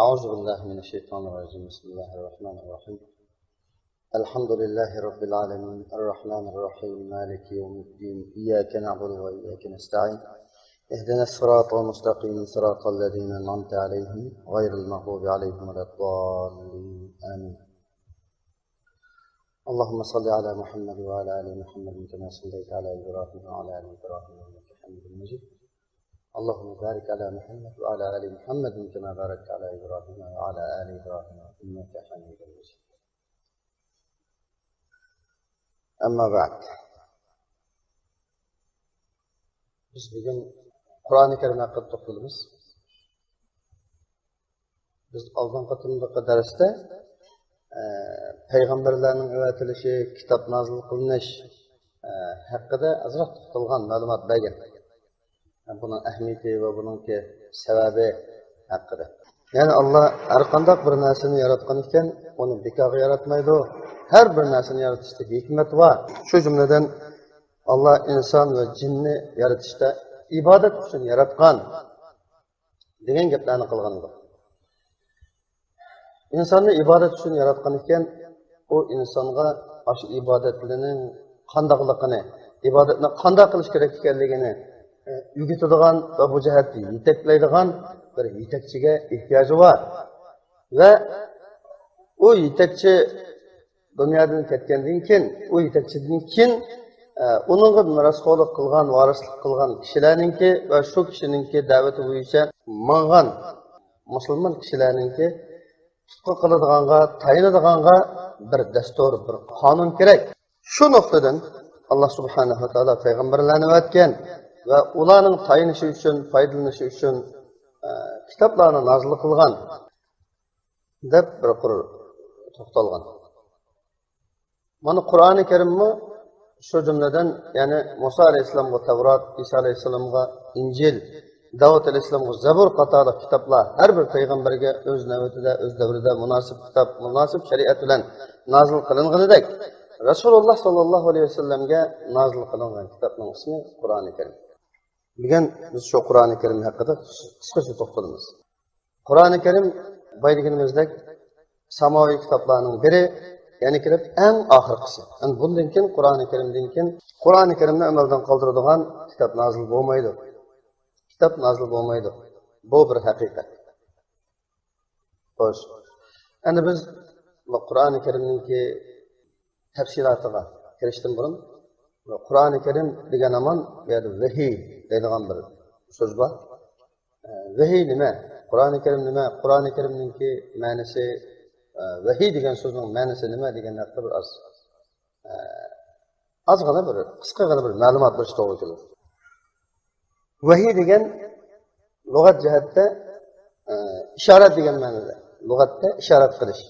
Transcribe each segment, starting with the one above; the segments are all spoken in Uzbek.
أعوذ بالله من الشيطان الرجيم. بسم الله الرحمن الرحيم. الحمد لله رب العالمين الرحمن الرحيم مالك يوم الدين إياك نعبد وإياك نستعين اهدنا الصراط المستقيم صراط الذين أنعمت عليهم غير المغضوب عليهم ولا الضالين آمين. اللهم صل على محمد وعلى آل محمد كما صليت على إبراهيم وعلى آل إبراهيم إنك حميد مجيد. اللهم بارك على محمد وعلى آل محمد كما باركت على إبراهيم وعلى آل إبراهيم إنك حميد مجيد. أما بعد. Biz bugün Kur'an-ı Kerim hakkında to'xtalamiz. Biz oldingi qatimdagi darsda payg'ambarlarning avatilishi, kitob nozil qilinish haqida ozroq to'xtalgan ma'lumot bergan. Buning ahamiyati va buning sababi haqida. Ya'ni Alloh har qanday bir narsani yaratgan ekan, uni bekorga yaratmaydi. Her bir narsani yaratishda hikmat var. Şu cümleden Allah insan ve cinni yaratışta ibadet için yaratgan degan gaplarni qilgan edi. İnsanni ibadet için yaratgan ekan, o insonga shu ibodatlarning qandaqligini, ibodatni qanday qilish kerak ekanligini o'rgatadigan va bu jihatda yetaklaydigan bir yetakchiga ehtiyoji bor. Va o yetakchi dunyodan ketgandan keyin u yetakchidan keyin uningga mirosxo'rlik qilgan, varislik qilgan kishilarningki va shu kishininki da'vati bo'yicha mang'an musulmon kishilarningki tutqu qiladiganga, tayinadiganga bir dastur, bir qonun kerak. Shu nuqtadan Alloh subhanahu va taolo payg'ambarlarni aytgan va ularning tayinishi uchun, foydalanishi uchun kitoblarni nozil qilgan deb bir to'xtalgan. Mana Qur'oni Karimmi shu jumladan, ya'ni Musa alayhissalomga Tavrat, Isa alayhissalomga Injil, Davud alayhissalomga Zabur qatori kitoblar har bir payg'ambarga o'z navbatida, o'z davrida munosib kitob, munosib shariat bilan nozil qilinganidek, Rasululloh sollallohu alayhi vasallamga nozil qilingan kitobning ismi Qur'oni Karim. Bugun biz shu Qur'oni Karim haqida qisqacha to'xtalamiz. Qur'oni Karim bayligimizdek samoviy kitoblarning biri, ya'ni kirib eng oxirgisi. Bundan keyin Qur'oni Karimdan keyin Qur'oni Karimni amaldan qoldiradigan kitob nozil bo'lmaydi. Kitob nozil bo'lmaydi. Bu bir haqiqat. Xo'sh. Endi biz Qur'oni Karimningki tafsilotiga kirishdan burun Qur'oni Karim degan aman ya'ni vahiy deydigan bir so'z bor. Vahiy nima? Qur'oni Karim nima? Qur'oni Karimningki ma'nosi, vahiy degan so'zning ma'nosi nima degan haqida bir ozgina bir qisqagina bir ma'lumot berish to'g'ri keladi. Vahiy degan lug'at jihatda ishorat degan ma'noda. Lug'atda ishorat qilish.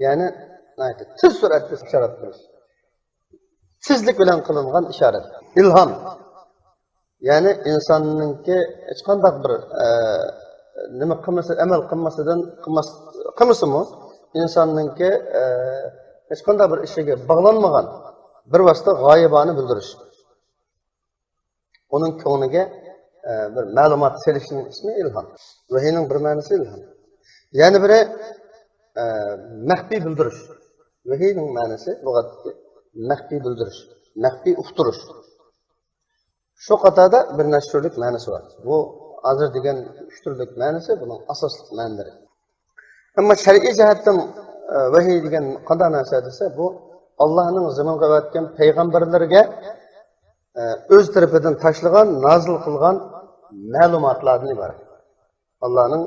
Ya'ni tez suratda ishorat qilish. Tezlik bilan qilingan ishorat. Ilhom. Ya'ni insonningki hech qanday bir nima qilmasa, amal qilmasidan qilmasimi insonningki hech qanday bir ishiga bog'lanmagan bir vosita g'oyibani bildirish. Uning ko'ngliga bir ma'lumot selishning ismi ilhom. Vahiyning bir ma'nosi ilhom. Ya'ni biri maxfiy bildirish. Vahiyning ma'nosi lug'atda maxfiy bildirish, maxfiy uqtirish. Shu qatorda bir nashurlik ma'nosi bor. Bu hozir degan uch turlik ma'nosi buning asosli ma'nolari. Ammo shar'iy jihatdan vahiy degan qanday narsa desa, bu Allohning zamonga o'tgan payg'ambarlarga o'z tarafidan tashlagan, nozil qilgan ma'lumotlardan iborat. Allohning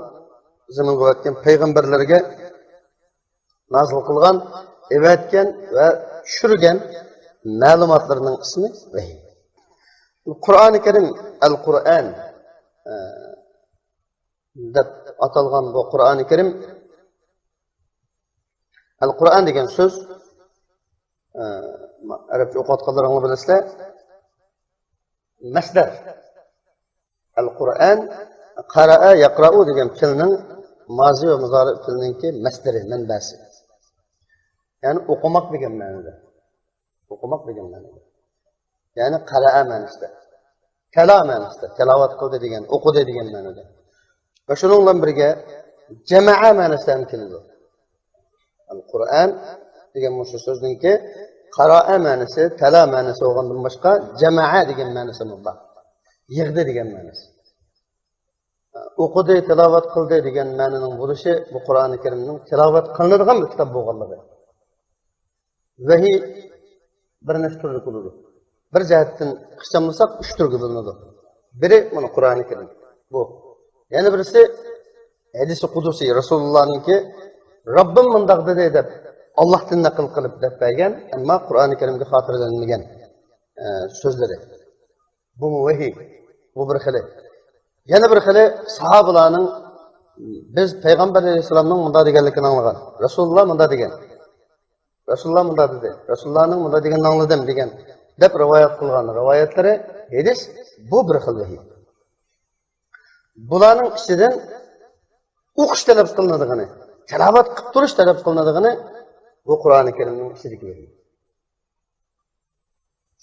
zamonga o'tgan payg'ambarlarga nozil qilgan, evatgan va tushirgan ma'lumotlarning ismi vahiy. Qur'oni Karim al-Qur'an deb atalgan bu Qur'oni Karim, al-Qur'an degan so'z arabcha o'qiyotganlaringiz bilasizlar, masdar. Al-Qur'an qara'a yaqra'u degan fe'lning mozi va muzori fe'lningki masdari, manbasi. Ya'ni o'qimak degan ma'noda. O'qimak degan ma'noda. Ya'ni qara'a ma'nosida. Kalam ma'nosida. Tilovat qildi degan, o'qidi degan ma'noda. Va shuningdan birga Cema'a ma'nosidan keladi. Qur'on degan bu so'zningki qira'a ma'nosi, tala ma'nosi bo'lgandan boshqa jama'a degan ma'nosi bor. Yig'di degan ma'nosi. O'qidi, tilovat qildi degan ma'noning bo'lishi bu Qur'oni Karimning tilovat qilinadigan bir kitob bo'lganligi. Vahiy bir nechta turli bo'ladi. Bir jihatdan qishamlasak 3 turga bo'linadi. Biri mana Qur'oni Karim. Bu. Yana birisi hadisi qudusiy Rasulullah'ninki Rabbim mundaq dedi deb Allohdan naql qilib deb bergan, ammo Qur'oni Karimga xotirlanmagan so'zlari. Bu vahiy. Bu bir xili. Yana bir xili sahobalarning biz payg'ambar alayhisolamning munda deganligini anglagan. Rasululloh munda degan. Rasululloh munda dedi. Rasulullohning munda deganini angladim degan deb rivoyat qilgan rivoyatlari hadis bu bir xil vahiy. Bularning ichidan o'qish talab qilinadigan, tilovat qilib turish talab qilinadigan bu Qur'oni Karimning ichidagi vahiy.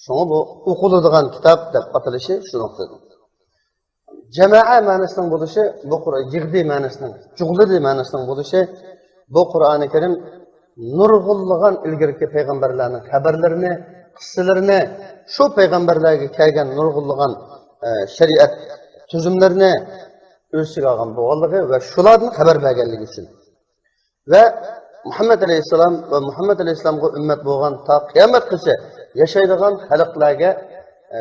Şuna bu o'qiladigan kitob deb atalishi shu nuqtada. Jamoa ma'nosining bo'lishi, bu Qur'on yig'di ma'nosining, jug'ladi ma'nosining bo'lishi, bu Qur'oni Karim nurg'unlagan ilgirki payg'ambarlarning xabarlarini, qissalarini, shu payg'ambarlarga kelgan nurg'unlagan shariat tuzumlarini o'ziga olgan bo'lganligi va shulardan xabar berganligi uchun. Va Muhammad alayhissalom va Muhammad alayhissalomga ummat bo'lgan ta qiyomatgacha yashaydigan xalqlarga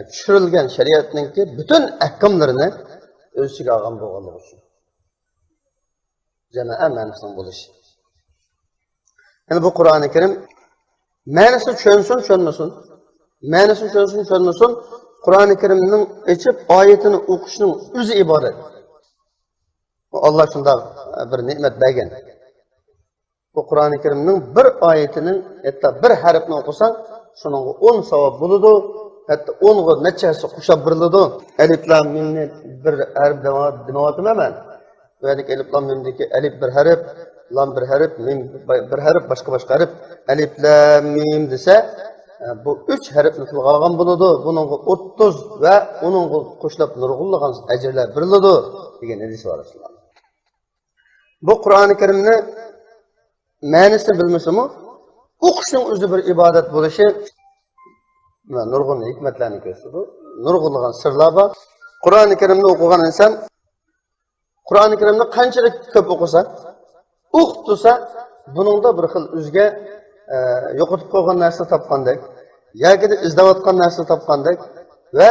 tushirilgan shariatningki butun ahkomlarini o'z ichiga olgan bo'lganligi uchun. Jamoa ma'nosining bo'lishi. Yani bu Qur'oni Karim ma'nosi tushunsin, Qur'oni Karimning ichib oyatini o'qishning o'zi ibodat. Allah shunda bir ne'mat bergan. Bu Qur'oni Karimning bir oyatining hatto bir harfini o'qisang, shuning 10 savob bo'ladi. Hatta 10 ga nechasi qo'shib beriladi. Alif lam mimni bir harf demoqchiman. Bu yerda alif lam mimdagi alif bir harf, lam bir harf, mim bir harf, boshqa harf. Alif lam mim desa, bu 3 harfni tilga olgan bo'ladi. Buning 30 va uning qo'shilib nurg'unlagan ajrlar beriladi degan hadis bor Rasululloh. Bu Qur'oni Karimni ma'nosini bilmasam-u, o'qishning o'zi bir ibodat bo'lishi va nurg'un hikmatlarni ko'rsatadi. Nurg'unlagan sirlar bor. Qur'oni Karimni o'qigan inson Qur'oni Karimni qanchalik ko'p o'qisa, o'qitsa, buningda bir xil o'ziga yo'qotib qo'ygan narsa topgandek, yoki izlayotgan narsa topgandek va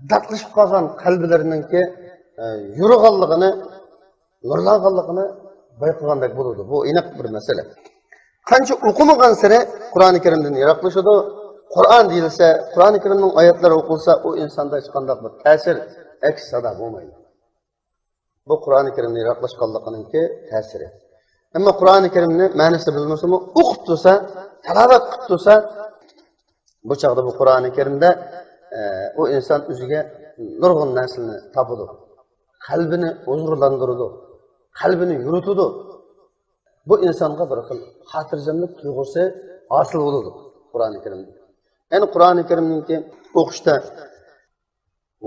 dardlashib qolgan qalblariningki yurg'anligini, nurlanganligini bayqagandek bo'ladi. Bu aniq bir masala. Qancha o'qimagan sari Qur'oni Karimdan yiroqlashadi. Qur'on deyilsa, Qur'oni Karimning oyatlari o'qilsa, u insonda hech qanday bir ta'sir, aks sado bo'lmaydi. Bu Qur'oni Karimdan yiroqlashganliginingki ta'siri. Ammo Qur'oni Karimni ma'nosini bilmasa-mu, o'qib tursa, tilovat qilib tursa, bu chaqda bu Qur'oni Karimda u inson o'ziga nurg'un narsani topadi. Qalbini huzurlantiradi, qalbini yuritadi. Bu insonga bir xil xotirjamlik tuyg'usi hosil bo'ladi Qur'oni Karimda. Ya'ni Qur'oni Karimningki o'qishda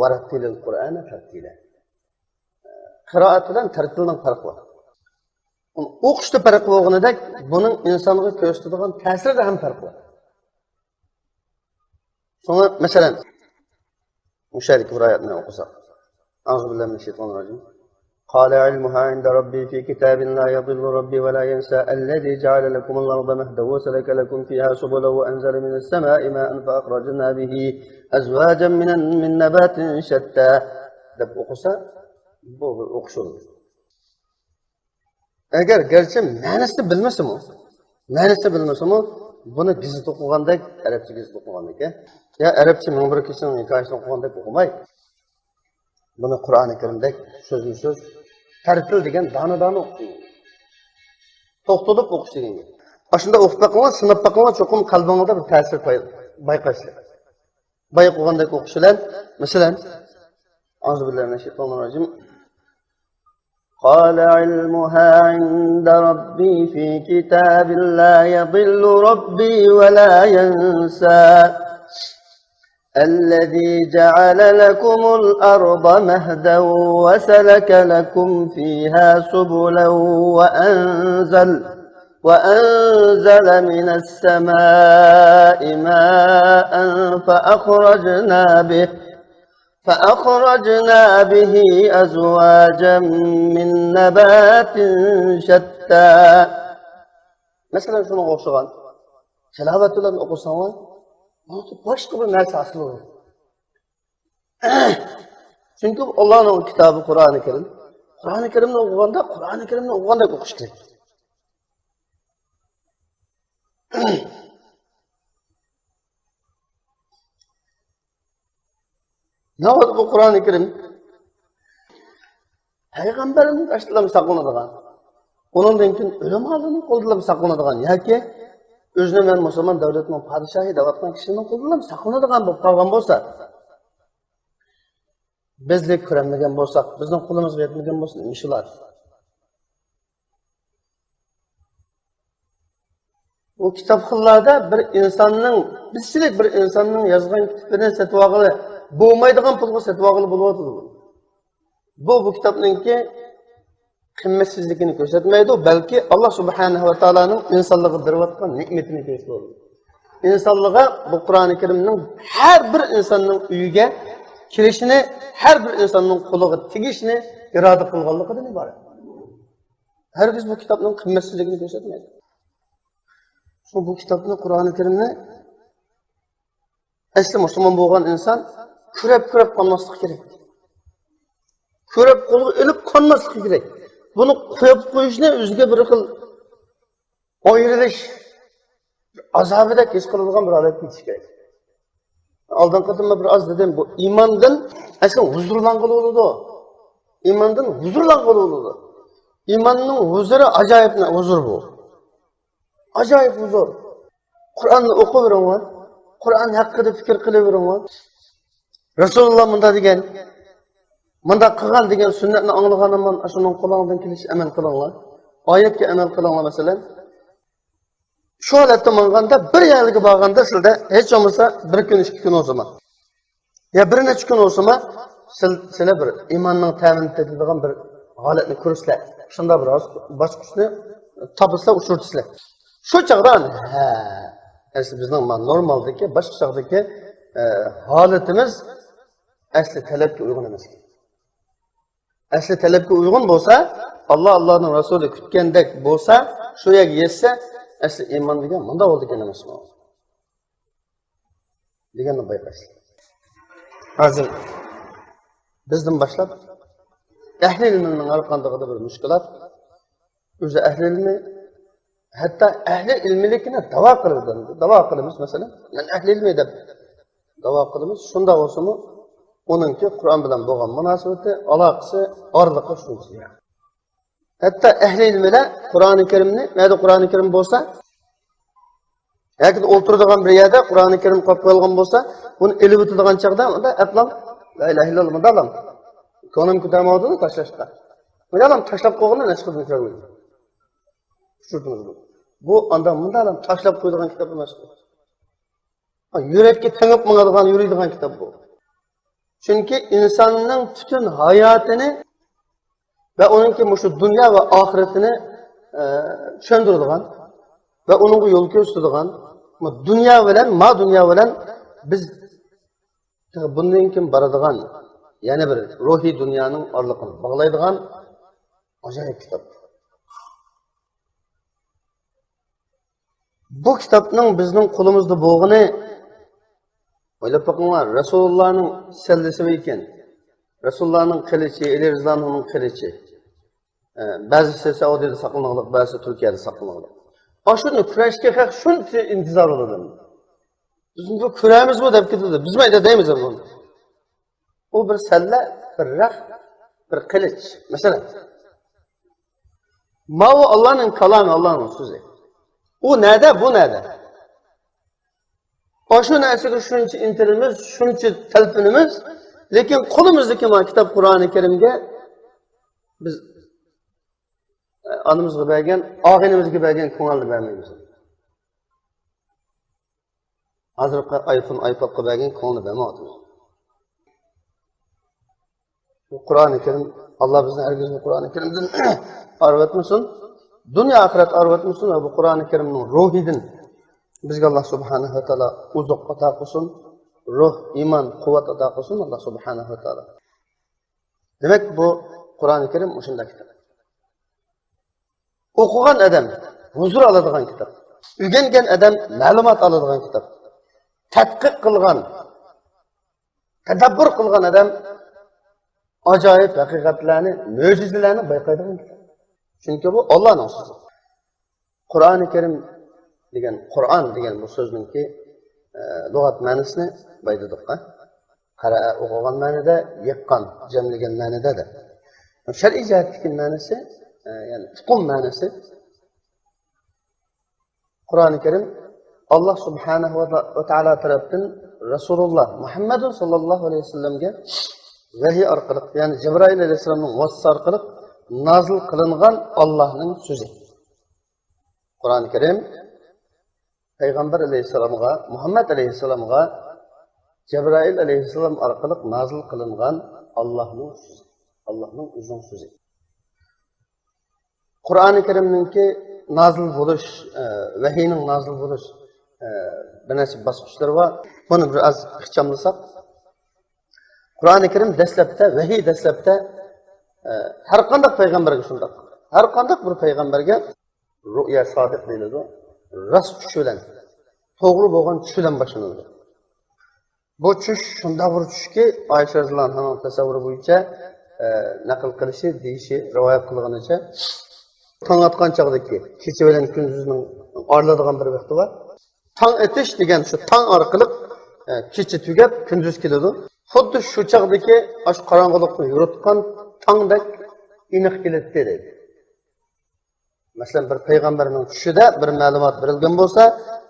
varattilil Qur'ani tartila. Qiroat bilan tartilning farqi bor. O'qishda farq bo'lganidek, buning insonga ko'rsatadigan ta'sirida ham farq bor. Sonra masalan mushalik oyatni o'qisak. A'uzubillahi minash-shaytonir-rojim. قال علمها عند ربي في كتاب لا يضل ربي ولا ينسى الذي جعل لكم الأرض مهدا وسلك لكم فيها سبلا وأنزل من السماء ماء فأخرجنا به أزواجا من نبات شتى. deb o'qisa, bu o'qishur. Agar garchi ma'nosini bilmasa-mu, buni gizit o'qigandek, arabcha gizit o'qigandek, ya arabcha ming'bir kishining hikoyasini o'qigandek o'qimay. Buni Qur'oni Karimdek so'zma-so'z tartil degan dona-dona o'qish. To'xtatib o'qish degan. Shunda o'qib baqinglar, sinab baqinglar, cho'qim qalbingizda bir ta'sir bayqashlar. Bayqagandek o'qishlar, masalan, A'uzubillahi minash-shaytonir-rojim. قال علمها عند ربي في كتاب لا يضل ربي ولا ينسى الذي جعل لكم الأرض مهدا وسلك لكم فيها سبلا وأنزل من السماء ماء فأخرجنا به أزواجا من نبات شتى. Mesela şunu oxugan. Tilavatlarni o'qisangiz, boshqa bir narsa asli bor. Chunki Allohning kitobi Qur'oni Karim. Qur'oni Karimni o'qiganda o'qish kerak. Ne oldu bu Kur'an-ı Kerim? Peygamberin başlarına saklanadigan, onundan keyin ölüm halini qo'ldan saklanadigan yoki o'zini men musulmon davlatning podshohi deyotgan kishining qo'ldan saklanadigan bo'lib qolgan bo'lsa, bizlik ko'rmagan bo'lsak, bizning qo'limizga yetmagan bo'lsa, shular. Bu kitobxonlarda bir insonning yozgan kitobini sotib olg'ili bo'lmaydigan pulga sotib olg'ili bo'lyapti. Bu kitobninki qimmatsizligini ko'rsatmaydi, balki Alloh subhanahu va taoloning insonlarga berayotgan ne'matini ko'rsatadi. İnsanlığa bu Kur'an-ı Kerim'nin her bir insanın uyiga kirishini, her bir insanın qo'liga tegishini irada qilganligidan iborat. Herkes bu kitobning qimmatsizligini ko'rsatmaydi. Bu kitobni Qur'oni Karimni asli musulmon bo'lgan inson ko'rib qolmaslik kerak. Ko'rib qo'lga ilib qolmaslik kerak. Buni qo'yib qo'yishni o'ziga bir xil ayrilish azobida his qiladigan bir holat ketish kerak. Oldin qatimda bir oz dedim, bu iymondan asli huzurlangan bo'ladi. Iymondan huzurlangan bo'ladi. Iymonning huzuri ajoyib huzur bu. Ajoyib huzur. Qur'onni o'qiyveraman, Qur'on haqida fikr qilaveraman. Rasululloh munda degan, munda qilgan degan sunnatni anglaganim, shuning qo'lingdan kelish amal qilinglar. Oyatga amal qilinglar masalan. Şu holatda manganda bir yerga borganda sizda hech bo'lmasa bir kun, 2 kun o'zima. Ya bir necha kun o'zima sizlar bir iymonning ta'min etiladigan bir holatni ko'rsizlar. Shunda biroz bosqichni topsizlar, uchirtisizlar. Şu chaqdan asli bizning normaldagi boshqa chaqdagi holatimiz asli talabga uyg'un emas. Asli talabga uyg'un bo'lsa, Allohning Rasuli kutgandek bo'lsa, shu yerga yetsa, asli iymon degan bunda bo'ldi ekan emas mi? Deganni bayqaysiz. Hozir bizdan boshlab ahli ilmning har qanday bir mushkulat, o'zi ahli ilmi hatta ahli ilmilikni davo qilamiz masalan. Men ahli ilmi deb davo qilamiz. Shunda bo'lsa-mu, onunki Qur'on bilan bo'lgan munosabati, aloqasi, orliqi shuncha. Hatta ehli ilmiler Kur'an-ı Kerim'ni, nerede Kur'an-ı Kerim olsa, eğer oturduğun bir yerde Kur'an-ı Kerim kopyalgan olsa, bunu eli tutduğun çağda, onda etlam, la ilahe illallah, mı dalam. Konum kütüğüm olduğunu taşlaştı. Mı dalam, taşlap koğuna ne çıkırdın çağırmayın. Şurdunuz bu. Bu anda mı dalam, taşlap koyduğun kitabı nasıl? Yürekki tanıp mınadıgan, yürüydüğün kitap bu. Çünkü insanın bütün hayatını ve onunki şu dünya ve ahiretini çöndürüldüğün ve onun yol gösterdiğin dünya bilen biz bunun kim baradığın yani bir ruhi dünyanın arlıqını bağlaydığın acayip kitap. Bu kitapның bizning qo'limizda bo'lg'ini o'ylab boqinglar. Rasulullahning sallasi ekan. Rasulullahning qilichi, Rizvanning qilichi. Bazısı Saudi'de saklanıqlıq, bazısı Türkiye'de saklanıqlıq. Aşırı kurashga haq shuncha intizor bo'ladi. Biz bu kuramiz bu deb ketdi. Biz mayda deymiz bunu. O bir salla, bir raq, bir qilich. Masalan, ma o Allah'ın kalami, Allah'ın so'zi. O nerede, bu nerede? Aşırı narsaga shuncha intilimiz, shuncha talpinimiz, lekin qo'limizdagi kitap Qur'oni Karimga biz anamızga bergen, ağinimizga bergen ko'ngilni bermaymiz. Hazırki iPhone, iPad'ga belki konu vermedi. Bu Kur'an-ı Kerim, Allah bizden herkesin Kur'an-ı Kerim'den arvatmışsın. Dünya ahiret arvatmışsın ve bu Kur'an-ı Kerim'in ruhidin. Bizge Allah subhanahu wa ta'ala uzak ata kılsın. Ruh, iman, kuvvet ata kılsın Allah subhanahu wa ta'ala. Demek bu Kur'an-ı Kerim uçunda kitap. Okugan adam huzur aladigan kitap. Ügengen adam ma'lumot aladigan kitap. Tadqiq qilgan, tadabbur qilgan adam ajoyib haqiqatlarni, mo'jizalarni bayqaydigan kitap. Chunki bu Allohning so'zi. Qur'oni Karim degan Qur'on degan bu so'zningki lug'at ma'nosini baydadik. Qara o'qigan ma'noda, yiqqan, jamlagan ma'noda da. Shar'iy jihatdagi ma'nosi, ya'ni uqum ma'nosi Qur'oni Karim Allah subhanahu wa ta'ala tarafından Resulullah Muhammed sallallahu aleyhi ve sellem'ge vahiy orqali, ya'ni Cibrail aleyhisselamning vasıtasi orqali nazil qilingan Allohning so'zi. Qur'oni Karim Peygamber aleyhisselamga, Muhammed aleyhisselamga Cibrail aleyhisselam orqali nazil qilingan Allohning so'zi. Allohning o'zining so'zi. Qur'oni Karimninki nazil bo'lish, vahiyning nazil bo'lish bir nasib bosqichlari var. Bunu biraz ixchamlasak. Qur'oni Karim dastlabda, vahiy dastlabda har qanday payg'ambarga shunday. Har qanday bir payg'ambarga ru'ya sodiq deyiladi. Rost tush bilan, to'g'ri bo'lgan tush bilan boshlanadi. Bu tush shunday bir tushki, Oysha roziyallohu anha tasavvuri bo'yicha naql qilishi, deyishi, rivoyat qilganicha tong atgan chog'dagi kecha bilan kunduzning oraladigan bir vaqti var. Tang etish degan shu tang orqali kecha tugab kunduz keladi. Xuddi shu chog'dagi ash qorong'ulikni yo'ritgan tangdek aniq keladi deydi. Masalan bir payg'ambarning tushida bir ma'lumot berilgan bo'lsa,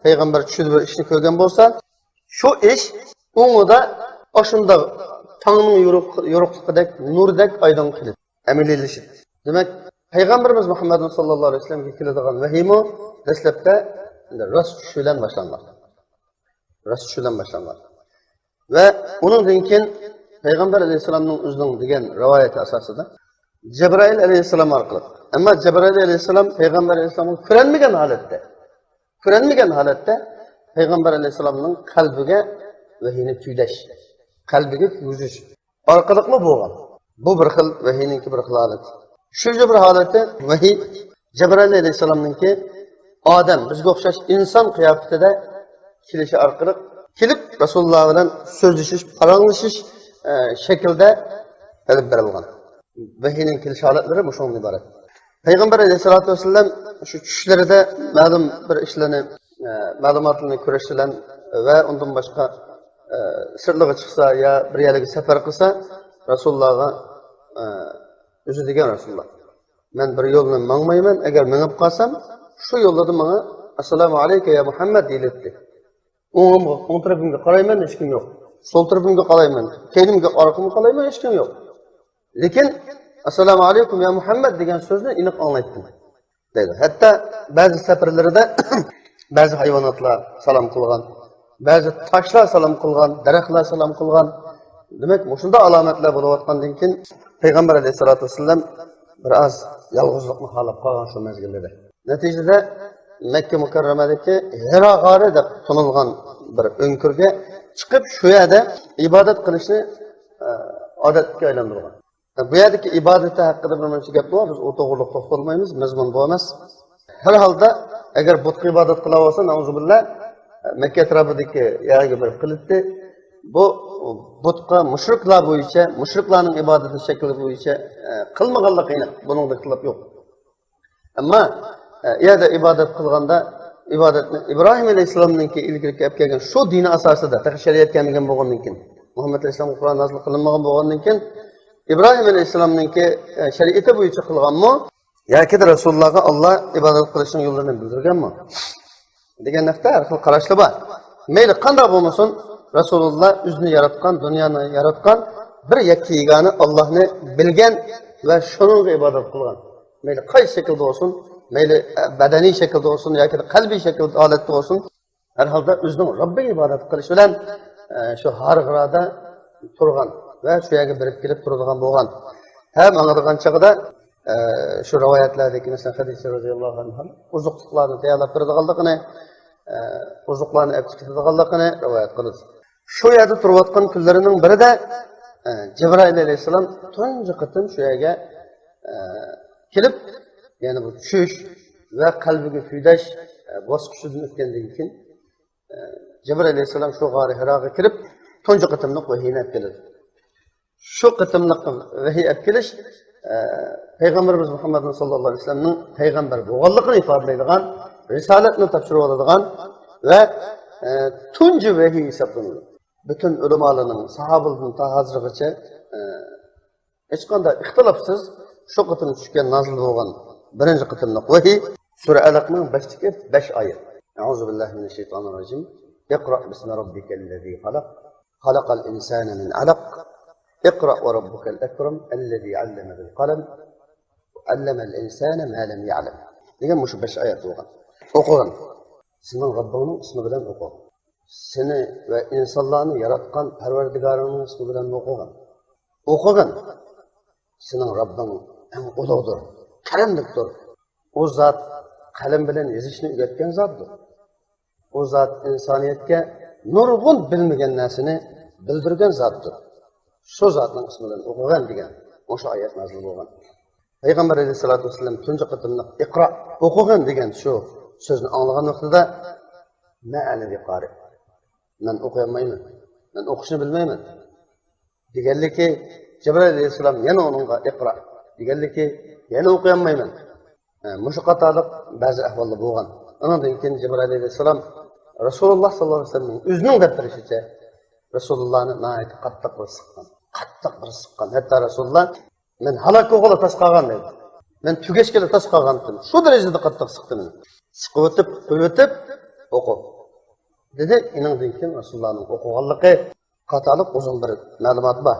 payg'ambar tushida bir ishni ko'rgan bo'lsa, shu ish o'ngida oshunda tangning yo'riqligidek nurdek oydin keladi. Amaliylashadi. Demak, Peygamberimiz Muhammed sallallahu aleyhi ve sellem'e keladigan vahiymi dastlabda rost tush bilan boshlangan. Rost tush bilan boshlangan. Va undan keyin Peygamber aleyhisselamning o'zining degan rivoyati asosida Cibrail aleyhisselam orqali. Ammo Cibrail aleyhisselam Peygamber aleyhisselamni ko'rmagan holatda Peygamber aleyhisselamning qalbiga vahiyni tuylash, qalbiga yuzish orqaliqmi bo'lgan. Bu bir xil vahiyninki bir xil holat. Şöyle bir halette vahiy Cebrail aleyhisselam'ınki Adem, bizge o'xshash inson qiyofasida kelishi orqali kelib Rasululloh bilan so'zlashish, paranlashish shaklda olib berilgan. Vahiyning kelish holatlari bu shundan iborat. Payg'ambar alayhisolatu vasallam shu tushlarida ma'lum bir ishlarni, ma'lumotlarni ko'rishdan va undan boshqa sirliga chiqsa yo bir yerga safar qilsa Rasulullohga özü degan Rasulullah. Ben bir yoldan mangmayman, eğer menip kalsam, şu yolladı bana, Assalamu aleyke ya Muhammed deyildi. Oğum tarafımda kalayman, hiç kim yok. Sol tarafımda kalayman, kendimde arkamda kalayman, hiç kim yok. Lakin, Assalamu aleykum ya Muhammed degan sözünü inik anlaytdım. Dedi. Hatta bazı seferlerde bazı hayvanatlar salam kılgan, bazı taşlar salam kılgan, daraxtlar salam kılgan. Demek, şunda alametler buluvatkandan keyin Peygamber aleyhissalatü vesselam biraz yalğızlıkni halap kalgan şu mezgilde. Neticede Mekke Mukarreme'deki Hira G'ari deb tanılgan bir önkürge çıkıp şu yerde ibadet kılışını adetke aylandırgan. Bu yerdeki ibadeti hakkında bir menşe gap var, biz o doğruluk toxtalmaymiz, mezmun bo'lmas. Her halde eğer butqa ibadet kılav olsa, nauzubillah, Mekke etrafındaki yerge bir kılıttı. Bu butqa müşriklar bo'yicha, müşriklarning ibadeti şekli bo'yicha qilmaganlik aniq, bunun da xilaf yo'q. Ammo yerda ibadet qilganda ibodatni İbrahim alayhissalomninki ilgari kelib kelgan shu dini asosida shariat kelmagan bo'lgandan keyin, Muhammad alayhissalom Qur'on nozil qilinmagan bo'lgandan keyin İbrahim alayhissalomninki shariati bo'yicha qilganmi yoki Rasulullohga Alloh ibodat qilishning yo'llarini bildirganmi degan naqta har xil qarashlar bor. Mayli qanday bo'lmasin, Rasulullah o'zini yaratgan, dunyoni yaratgan bir yakka yegani Allohni bilgan va shunga ibodat qilgan. Mayli qaysi shaklda bo'lsin, mayli badaniy shaklda bo'lsin yoki qalbiy shaklda holatda bo'lsin, Her halde özünün Rabbi ibadet kılış bilen şu hargırada turgan ve şu yerge birip gelip turduğun boğan. Hem anladığın çağda şu rivayetlerdeki mesela Hadise radıyallahu anh'ın uzuqlıqlarını tayyorlab turadiganligini, uzuqlarni ekib turadiganligini rivoyat qiladi. Shu yerda turayotgan kunlarining birida Cebrail alayhissalom tunji qitim shu yerga kelib, ya'ni bu tushish va qalbiga kuydash bosqichidan o'tgandan keyin Cebrail alayhissalom shu g'ori Hiroga kirib, tunji qitimliq vahiyni olib keladi. Shu qitimliq vahiy olib kelish Peygamberimiz Muhammed sallallahu aleyhi ve sellem'nin peygamber bo'lganligini ifodalaydigan, risolatni topshirib oladigan va tunji vahiy hisoblanadi. Bütün ulamolarning sahobalarning ta hozirgacha hech qanday ixtilofsiz shu qitim tushgan nozil bo'lgan birinchi qitimliq vahiy sura Alaqning 5 oyat. A'udhu billahi minash shaytonir rojim. Iqra bismi robbikallazî xalaq. Xalaqal insâne min alaq. اقرأ وربك الأكرم الذي علم بالقلم وعلم الإنسان ما لم يعلم. degan mush 5 oyat bo'lgan. O'qigan. Sening Robbingning ismi bilan o'qi. Seni va insonlarni yaratgan Parvardigoringning ismi bilan o'qigan. O'qigan. Sening Robbing eng ulug'dir, karamlikdir. U zot qalam bilan yozishni o'rgatgan zotdir. U zot insoniyatga nurg'un bilmagan narsani bildirgan zotdir. Shu zotning ismi bilan o'qigan degan o'sha oyat nozil bo'lgan. Payg'ambar alayhisolatu vasallam tunji qitimni iqro o'qigan degan shu so'zni anglagan vaqtida ma'ana qari. Men o'qiyolmayman. Men o'qishni bilmayman. Deganligi Jibril alayhisalom yana unga iqro deganligi yana o'qiyolmayman. Mushu qatorliq ba'zi ahvollar bo'lgan. Undan keyin Jibril alayhisalom Rasululloh sallallohu alayhi vasallam o'zining gapirishicha Rasulullahni nayet qattiq bir sıqqan. Qattiq bir sıqqan. Hatta Rasulullah men halak o'g'li tas qolgan dedi. Men tugashkala tas qolgan edim. Shu darajada qattiq siqdim. Siqib o'tib o'qi. Dedi, inandan keyin Rasulullahning o'qiganligi qatorliq uzun bir ma'lumot bor.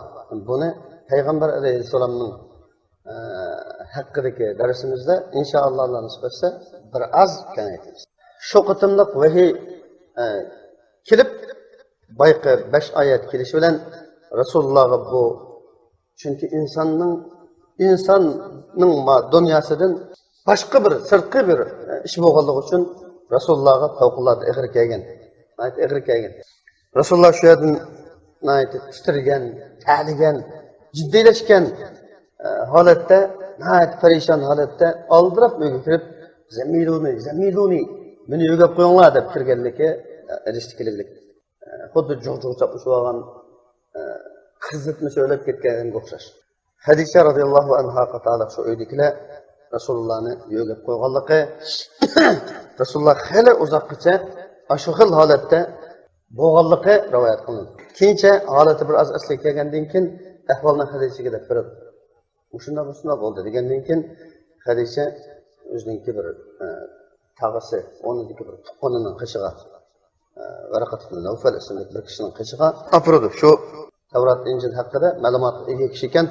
Buni Payg'ambar alayhisalomning haqqidagi darsimizda inshaalloh Alloh nasib etsa bir az kengaytiramiz. Shu qitimliq vahiy kelib bayqi 5 oyat kelishi bilan Rasulullahga bu chunki insonning dunyosidan boshqa bir sirtqi bir ish bo'lganligi uchun Rasulullahga favqulodda ig'ir kelgan. Rasululloh shu yerdan titirgan, taligan, jiddiylashgan holatda, parishon holatda oldirab uyga kirib, zamiluni meni uyga qo'yinglar deb kirganligi rishtikilik. Xuddi jo'q-jo'q chopishib olgan qizitni söylab ketganga o'xshash. Hadisha radhiyallohu anha qatorliq shu uydagilar Rasulullohni yo'lga qo'yganligi Rasululloh hali uzoqgacha shu xil holatda bo'lganligi rivoyat qilinadi. Keyincha holati bir oz asliga kelgandan keyin ahvolni Hadishaga deb beradi. Shunday bo'ldi degandan keyin Hadisha o'zining bir tag'isi, o'rnidagi bir tuqqanining qishig'a Varaqat ibn Nawfal ismli bir kishining qishig'a apurdi. Shu Tavrat Injil haqida ma'lumot ega kishi ekan.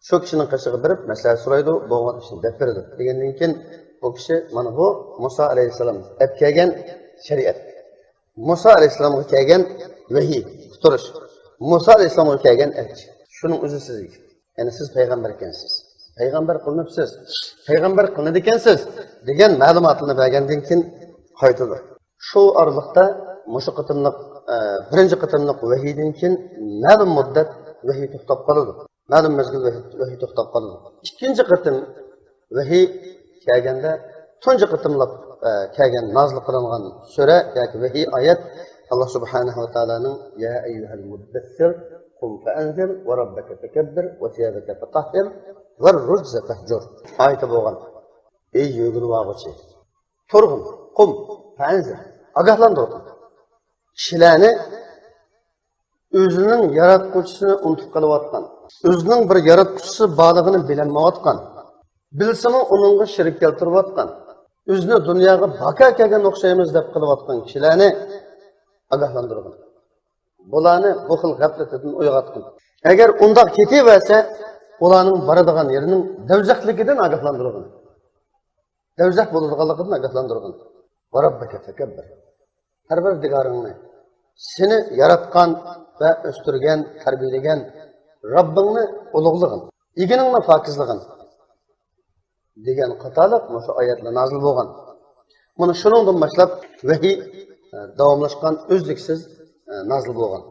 Shu kishining qishig'i berib maslahat so'raydi, bo'lgan ishni deb berdi. Degandan keyin bu kishi mana bu Musa alayhisalom olib kelgan shariat. Musa alayhisalomga kelgan vahiy, quturish. Musa alayhisalomga kelgan elchi. Shuning o'zi sizga. Ya'ni siz payg'ambar ekansiz. Payg'ambar qilinibsiz. Payg'ambar qilinadi ekansiz degan ma'lumotni bergandan keyin qaytadi. Shu oraliqda mushu qitimliq birinchi qitimliq vahiydan keyin ma'lum muddat vahiy to'xtab qoladi. Ma'lum mezgil vahiy to'xtab qoladi. Ikkinchi qitim vahiy kelganda tunji qitimliq kelgan nozil qilingan sura yoki vahiy oyat Allah subhanahu va taolaning ya ayyuhal muddassir qum fa'anzir va robbaka fakabbir va thiyabaka fatahhir va rujza fahjur oyati bo'lgan. Ey yo'g'ilvochi, turg'in, qum fa'anzir, ogohlantirgin. Kishilarni o'zining yaratquchisini unutib qolayotgan, o'zining bir yaratquchisi borligini bilmayotgan, bilsimi uningga shirik keltirayotgan, o'zini dunyoga baka kelgan o'xshaymiz deb qilayotgan kishilarni ogohlantirgin. Bularni bu xil g'aflatdan uyg'otgin. Agar undoq ketaversa, ularning boradigan yerining davzaxligidan ogohlantirgin. Davzax bo'ladiganligidan ogohlantirgin. Va robbaka fakabbir. Parvardigarını, seni yaratkan ve östürgen, terbiyelegen Rabbini ulug'lig'in, eginingni pokizlig'in degan qataliq o'sha oyatlar nozil bo'lgan. Mana shuningdan boshlab vahiy davomlashgan, uzluksiz nozil bo'lgan.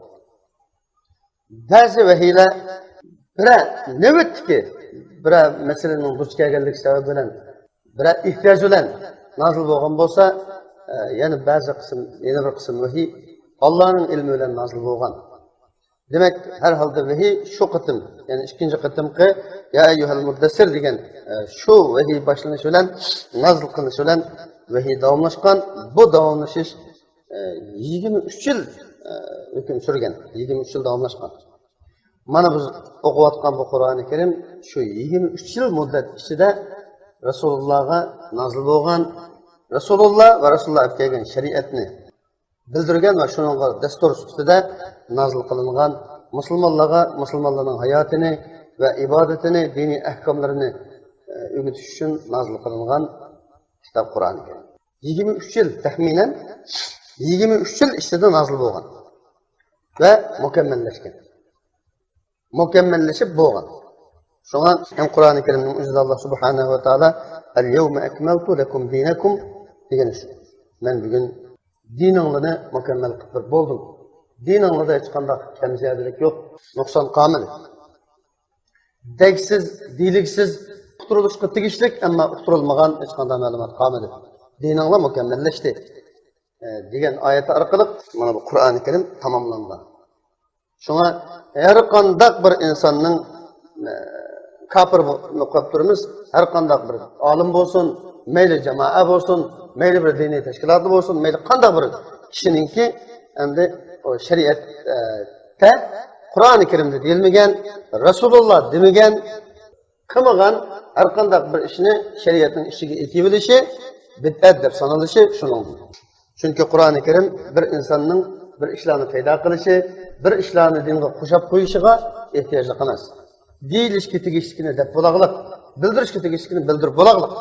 Ba'zi vahiylar bir navbatdagi bir masalaning duch kelganligi sababi bilan, bir ehtiyoj bilan nozil bo'lgan bo'lsa, yana ba'zi qism, yana bir qism vahiy Allohning ilmi bilan nozil bo'lgan. Demek her halde vahiy şu kıtım, yani ikinci kıtımki ya eyyuhel muddassir degan şu vahiy başlanışı bilan nazil qilinishi bilan vahiy davomlashgan. Bu davomlashish 23 yil hukm surgan, 23 yil davomlashgan. Mana biz o'qiyotgan bu Qur'oni Karim shu 23 yil muddat ichida Rasulullahga nazil bo'lgan, Rasulullah va Rasululloh olib kelgan shariatni bildirgan va shuningga dastur ustida nazil qilingan, musulmonlarning hayotini va ibodatini, diniy ahkomlarini o'rgatish uchun nazil qilingan kitob Qur'oni Karim. 23 yil taxminan 23 yil ichida nazil bo'lgan va mukammallashgan. Mukammallashib bo'lgan. Shunga ham Qur'oni Karimning o'zida Alloh subhanahu va taolo al-yawma akmaltu lakum dinakum degan shu. Men bugun dininglarni mukammal qilib bo'ldim. Dininglarda hech qanday kamchilik yo'q, nuqson komil. Degsiz, diliksiz, uqtirilishga tegishlik, ammo uqtirilmagan hech qanday ma'lumot qolmadi. Dininglar mukammallashdi degan oyat orqali mana bu Qur'oni Karim tamomlangan. Shunga har qanday bir insonning kafir bo'lib turimiz, har qanday bir olim bo'lsin, mayli jamoa bo'lsin, mayli bir diniy tashkilotlar bo'lsin, mayli qanday bir kishiningki endi shariatda Qur'oni Karimda deyilmagan, Rasululloh demagan, qilmagan har qanday bir ishni shariatning ishiga etibilishi bid'at deb sanalishi shuning. Chunki Qur'oni Karim bir insonning bir ishlarni paydo qilishi, bir ishlarni dinga qo'shib qo'yishiga ehtiyojli emas. Deyilishga tegishlikni deb bo'lag'liq, bildirishga tegishlikni bildirib bo'lag'liq.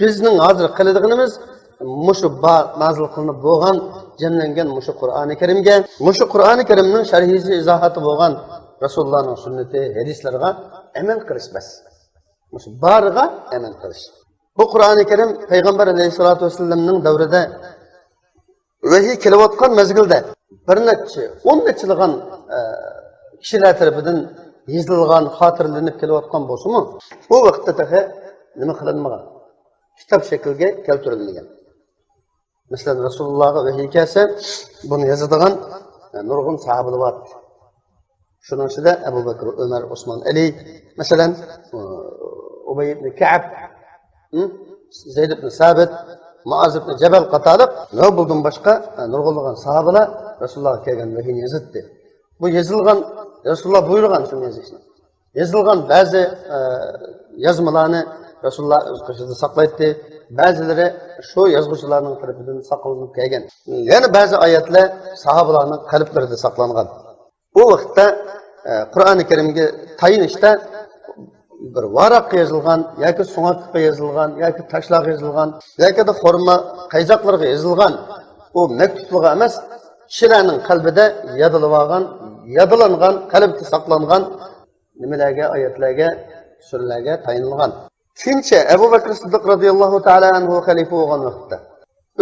Bizning hozir qiladiganimiz mushu nazil qilinib bo'lgan, jamlangan mushu Qur'oni Karimga, mushu Qur'oni Karimning sharhisi, izohati bo'lgan Rasulullohning sunnati, hadislarga amal qilish bas. Mushu bariga amal qilish. Bu Qur'oni Karim Payg'ambar alayhisolatu vasallamning davrida vahiy kelayotgan mezgilda bir necha 10 nechilgan kishilar tomonidan yozilgan, xotirlanib kelayotgan bo'lsa-mu, bu vaqtda nima qilinmagan? Kitob shaklga keltirilmagan. Masalan, Rasulullohga vahiy kelsa, buni yozadigan nurg'un sahobalar bor. Shuning ichida Abu Bakr, Umar, Usmon, Ali, masalan, Ubay ibn Ka'b, Zayd ibn Sabit, Muaz ibn Jabal qatorliq va bundan boshqa nurg'unlagan sahobalar Rasulullohga kelgan vahiyni yozdi. Bu yozilgan, Rasululloh buyurgan shuni yozishni. Yozilgan ba'zi yozmalarni Rasululloh o'z qo'shida saqlaydi, ba'zilari shu yozuvchilarning tarafidan saqlanib kelgan. Yana ba'zi oyatlar sahobalarning qalblarida saqlangan. Bu vaqtda Qur'oni Karimga tayinishda bir varaqqa yozilgan, yoki suңatga yozilgan, yoki tashlarga yozilgan, yoki de xorma qayzoqlarga yozilgan u maktublar emas, kishilarning qalbida yodilangan, qalbda saqlangan nimalarga, oyatlarga, surlarga tayinlangan. Ikkinchi Abu Bakr Siddiq radhiyallohu ta'ala anhu xalifa bo'lgan vaqtda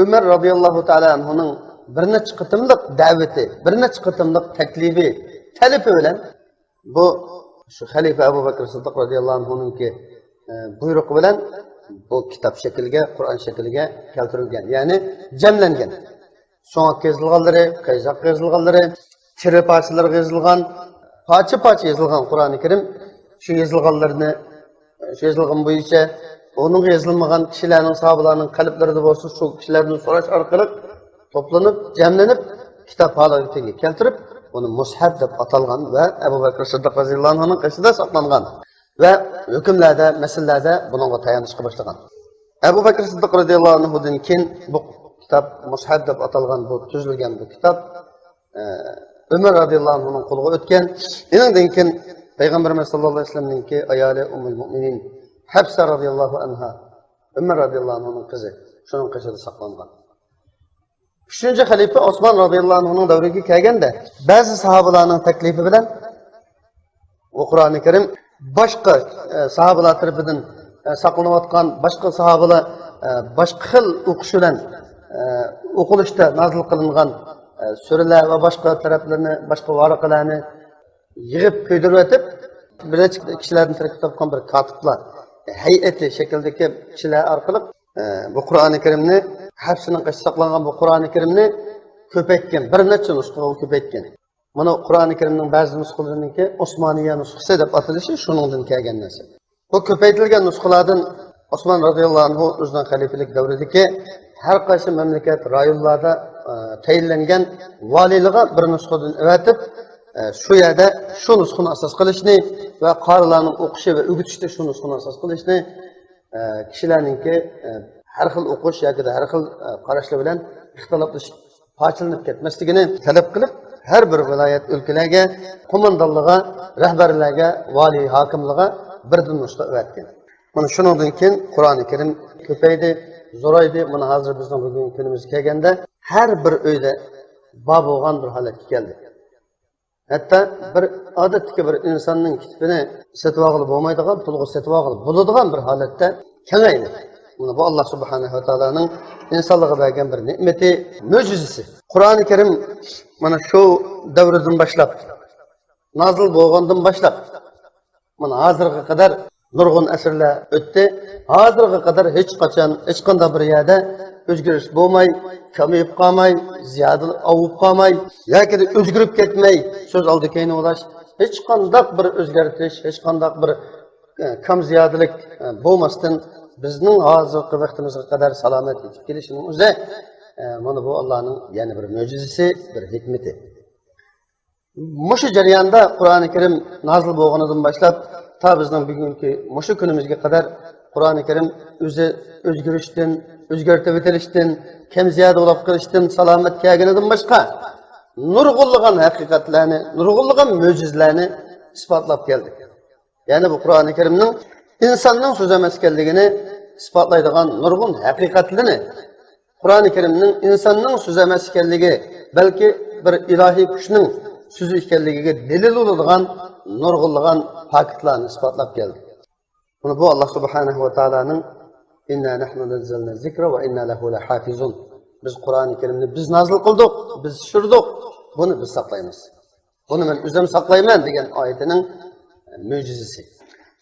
Umar radhiyallohu ta'ala anhuning bir necha qitimliq da'vati, bir necha qitimliq taklifi, talabi bilan bu şu xalifa Abu Bakr Siddiq radhiyallohu anhu'ningki buyrug'i bilan bu kitob shakliga, Qur'on shakliga keltirilgan, ya'ni jamlangan. So'ngga yozilganlari, qayzoqqa yozilganlari, tiri parchalarga yozilgan, parcha yozilgan Qur'oni Karim shu yozilganlarni, shu yozilgan bo'yicha onun yozilmagan kishilarning, sahobalarning qalblarida bo'lsa, shu kishilardan so'rash orqali to'planib, jamlanib, kitob holatiga keltirib, bunu mushaf deb atalgan ve Abu Bakr Siddiq radhiyallohu anhu'ning qishida saqlangan ve hükümlerde, mesellerde bununla tayanışqa başlagan. Abu Bakr Siddiq radhiyallohu anhu'dan keyin bu kitap mushaf deb atalgan, bu tuzilgan bu kitap Ömer radhiyallohu anhu'ning qo'liga o'tgan. Undan keyin Payg'ambarimiz sallallohu alayhi vasallamning ayoli Ummul Mu'minin Hafsa radhiyallohu anha, Ömer radhiyallohu anhu'ning qizi, shuning qishida saqlangan. 3. xalifa Osman radıyallahu anh'ın davriga kelganda ba'zi sahobalarning taklifi bilan bu Qur'oni Karim boshqa sahobalar tarafidan saqlanayotgan boshqa sahobalar boshqa xil o'qish bilan o'qilishda nozil qilingan suralar va boshqa taraflarni, boshqa varaqalarni yig'ib ko'ydirib o'tib, bir necha kishilardan tarkib topgan bir kotiblar hay'ati shaklidagi kishilar orqali bu Qur'oni Karimni hafsining qishda saqlangan bu Qur'oni Karimni ko'paytgan, bir necha nusxaga ko'paytgan. Mana Qur'oni Karimning ba'zi nusxalariniki Osmoniya nusxasi deb atalishi shuningdan kelgan narsa. Bu ko'paytirilgan nusxalardan Osman radhiyallohu anhu o'zining xalifalik davridagi har qaysi mamlakat rayonlarda tayinlangan valiylarga bir nusxadan avatib, shu yerda shu nusxani asos qilishni va qorilarning o'qishi va o'rgatishda shu nusxani asos qilishni kishilarningki har xil o'qish yoki har xil qarashlar bilan ixtiloflashib parchalanib ketmasligini talab qilib, har bir viloyat o'lkalarga, qo'mondonlarga, rahbarlarga, valiy hokimlarga birdan nusxa avatgan. Mana shundan keyin Qur'oni Karim ko'paydi, zo'raydi. Mana hozir bizning bugungi kunimizga kelganda har bir uyda bor bo'lgan bir holatga keldi. Hatto bir odatdagi bir insonning kitobini sotib olib bo'lmaydigan, pulga sotib olib bo'ladigan bir holatda kengaydi. Mana bu Alloh subhanahu va taolaning insonlarga bergan bir ne'mati, mo'jizasi. Qur'oni Karim mana shu davrdan boshlab, nozil bo'lgandan boshlab, mana hozirga qadar nurg'un asrlar o'tdi. Hozirga qadar hech qachon, hech qanday bir yerda o'zgarish bo'lmay, kamayib qolmay, ziyoda ovib qolmay, yoki o'zgarib ketmay, so'z oldi keyin o'lash, hech qanday bir o'zgartish, hech qanday bir kam ziyodalik bo'lmasdan bizning hozirgi vaqtimizga qadar salomat yetib kelishining o'zi mana bu Allohning yana bir mo'jizasi, bir hikmati. Mushu jarayonda Qur'oni Karim nozil bo'lganidan boshlab ta bizning bugungi mushu kunimizga qadar Qur'oni Karim o'zi o'zgarishdan, o'zgartib o'tilishdan, kam ziyoda bo'lib qolishdan salomat kelganidan boshqa nurg'unlagan haqiqatlarni, nurg'unlagan mo'jizalarni isbotlab keldi. Ya'ni bu Qur'oni Karimning insonning so'zi emas ekanligini isbotlaydigan nurg'un haqiqatlarni, Qur'oni Karimning insonning so'zi emas ekanligi, balki bir ilohiy kuchning so'zi ekanligiga dalil bo'ladigan nurg'unlagan faktlarni isbotlab keldi. Buni bu Alloh subhanahu va taolaning inna nahnu nazzalna zikra va inna lahu lahafizun. Biz Qur'oni Karimni biz nozil qildik, biz tushirdik, buni biz saqlaymiz. Buni men o'zim saqlayman degan oyatining mo'jizasi.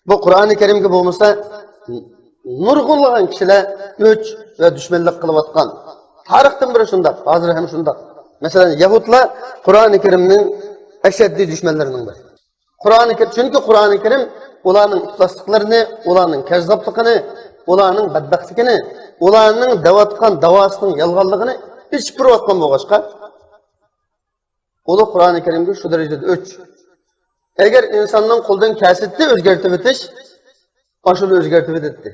Bu Qur'oni Karimga bo'lmasa nurg'unlagan kishilar o'ch va dushmanlik qilayotgan. Tarixdan biri shunday, hozir ham shunday. Masalan, Yahudlar Qur'oni Karimning ashaddiy dushmanlarining biri. Çünkü Qur'oni Karim ularning iflosliklarini, ularning kazzobligini, ularning badbaxtligini, ularning davatgan davosining yolg'onligini ichib turayotgan bo'lg'achqa, ular Qur'oni Karimga shu darajada o'ch. Agar insonning qo'ldan kasbni o'zgartirib o'tish, ashuni o'zgartirib o'tdi.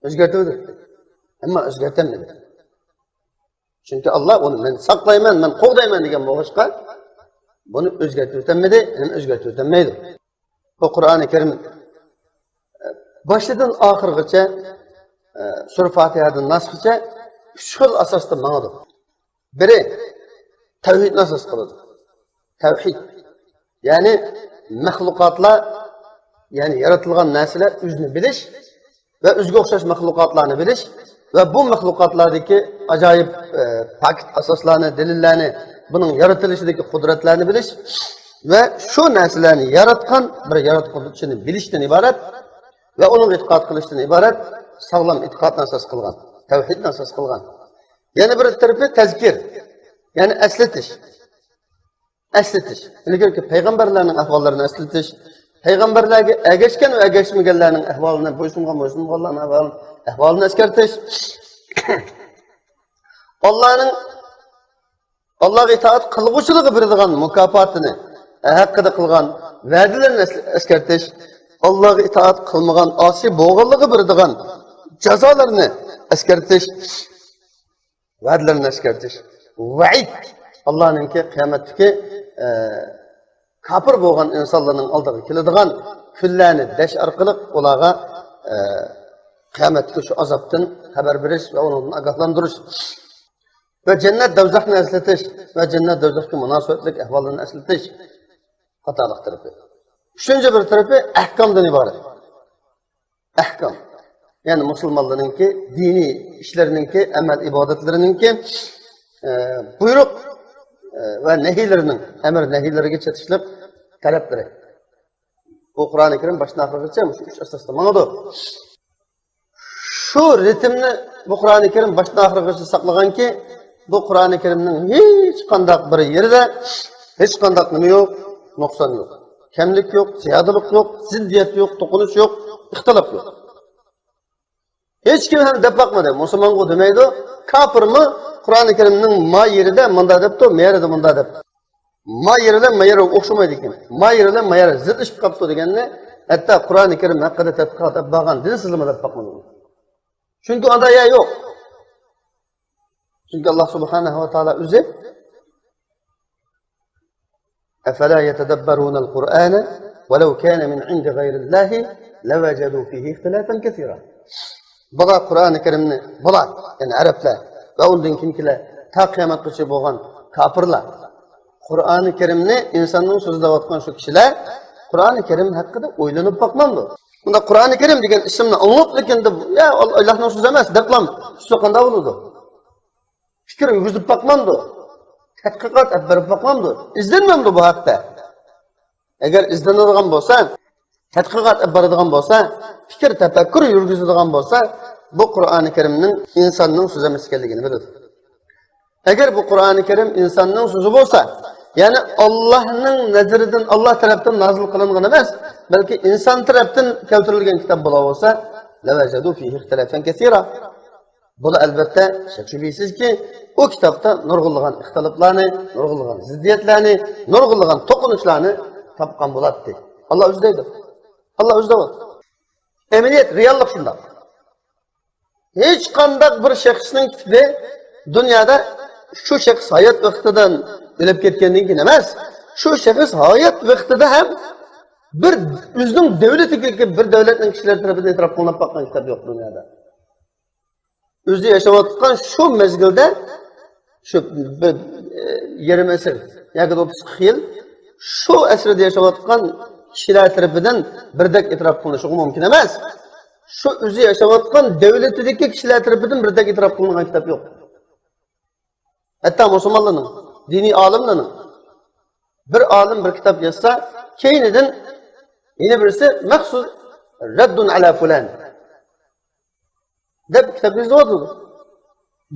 O'zgartirib o'tdi. Ammo o'zgartirmadi. Chunki Alloh uni men saqlayman, men qo'g'dayman degan bo'lg'achqa, buni o'zgartirib o'tmadi, ham o'zgartirib o'tmaydi. Bu Qur'oni Karim boshidan oxirigacha Sura Fatihadan Nasgacha 3 xil asosda mangadi. Biri tavhidni asos qiladi. Tavhid. Ya'ni mahluqotlar, ya'ni yaratilgan narsalar o'zini bilish va o'ziga o'xshash mahluqotlarni bilish va bu mahluqotlardagi ajoyib fakt asoslarni, dalillarni, buning yaratilishidagi qudratlarni bilish ve şu narsalarni yaratgan bir yaratuvchini bilishdan iborat ve onun e'tiqod qilishdan iborat sog'lom e'tiqodni asos qilgan, tavhidni asos qilgan. Yana bir tarafi tazkir, ya'ni eslatish. Eslatish. Ilgari payg'ambarlarning ahvollarini eslatish, payg'ambarlarga ergashgan va ergashmaganlarning ahvolini, bo'ysunganlarning ahvolini eskartish. Allah'a itaat qilg'uvchiligi beradigan mukofotini haqqida qilgan va'dalarni eskartish, Allah'a itaat qilmagan osiy bo'lganligi beradigan jazolarni eskartish, va'dalarni eskartish. Va'id Allah'ningki qiyomatdagi kafir bo'lgan insonlarning oldiga keladigan kunlarni dash orqali ularga qiyomatdagi shu azobdan xabar berish va undan ogohlantirish. ve cennet dövzakını esletiş ve cennet dövzakı münasebetlik ehvalını esletiş hatalık tarafı. Üçüncü bir tarafı ahkamdan ibaret. Ahkam. Yani Müslümanlarınki, dini işlerininki, emel ibadetlerininki buyruk ve nehirlerinin, emir nehirleri çetişilip talepleri. Bu Kur'an-ı Kerim başına akırıcı mı? Üç esasda mağdur. Şu ritimni bu Kur'an-ı Kerim başına akırıcı saklagan ki, bu Kur'an-ı Kerim'nin hiç kandak bir yerinde, hiç kandak nimi yok, noksan yok. Kemlik yok, ziyadalık yok, ziddiyet yok, dokunuş yok, ihtilaf yok. Hiç kim hem dep bakmadı. Müslüman o demeydi. Kafir mi? Kur'an-ı Kerim'nin ma yerinde manda depti, ma yerinde manda depti. Ma yerinde ma yeri okşamaydı ekan. Ma yerinde ma yeri zid ishib qolibdi deganni, hatta Kur'an-ı Kerim haqida tadqiqot qilib bo'lgan dinsizmi deb bakmadı. Çünkü onda ya yok. Çünkü Allah Subhanahu ve Teala o'zi أفلا يتدبرون القرآن ولو كان من عند غير الله لوجدوا فيه اختلافا كثيرا. Bula Kur'an-ı Kerim'ni bular, yani Araplar ve ondan kimkiler ta kıyametçi boğan kafirler. Kur'an-ı Kerim'ni insanın sözü de vatkan şu kişiler Kur'an-ı Kerim hakkında oylanıp bakmamdı. Bunda Kur'an-ı Kerim degen isimni anlıp lekende ya Allah'ın sözü emas deplam sokanda olurdu. Fikir yürüzüp bakmamdı. Tadqiqot olib berib bakmamdı. İzlenmemdi bu hakta. Eğer izlenadigan bo'lsa, tadqiqot olib beradigan bo'lsa, fikir tafakkur yurgizadigan bo'lsa, bu Kur'an-ı Kerim'nin insanın sözü emas ekanligini biladi. Eğer bu Kur'an-ı Kerim insanın sözü bo'lsa, yani Allah'ın nazaridan, Allah tarafından nazil qilingan emas, balki inson tarafından keltirilgan kitob bo'la bo'lsa, lavajadu fihi ihtilafan kaseera. Bu da elbette şüphesiz ki o kitapta nurgulluğun ihtilaflarını, nurgulluğun ziddiyetlerini, nurgulluğun tokunuşlarını tapkan bulattı. Allah özdeydi. Allah özde var. Eminiyet, reallik şunda. Hiç kandak bir şahsının tipi dünyada şu şahs hayat vaktidan ölüp ketkenliğin ki demez. Şu şahs hayat vaktida hem bir özünün devleti ki bir devletin kişileri tarafından etraf kılınan bakkan kitap yok dünyada. Özü yaşamaktan şu mezgilde şu bir 20 esir, yakın 30 yıl şu esirde yaşamaktan kişiler tarafından birdek etraf kılınışı mümkün emez. Şu özü yaşamaktan devletindeki kişiler tarafından birdek etraf kılınan kitap yok. Hatta Müslümanların, dini alimlerin bir alim bir kitap yazsa, keyneden yine birisi mahsus reddun ala fulan. Deb kitap yazıvadı.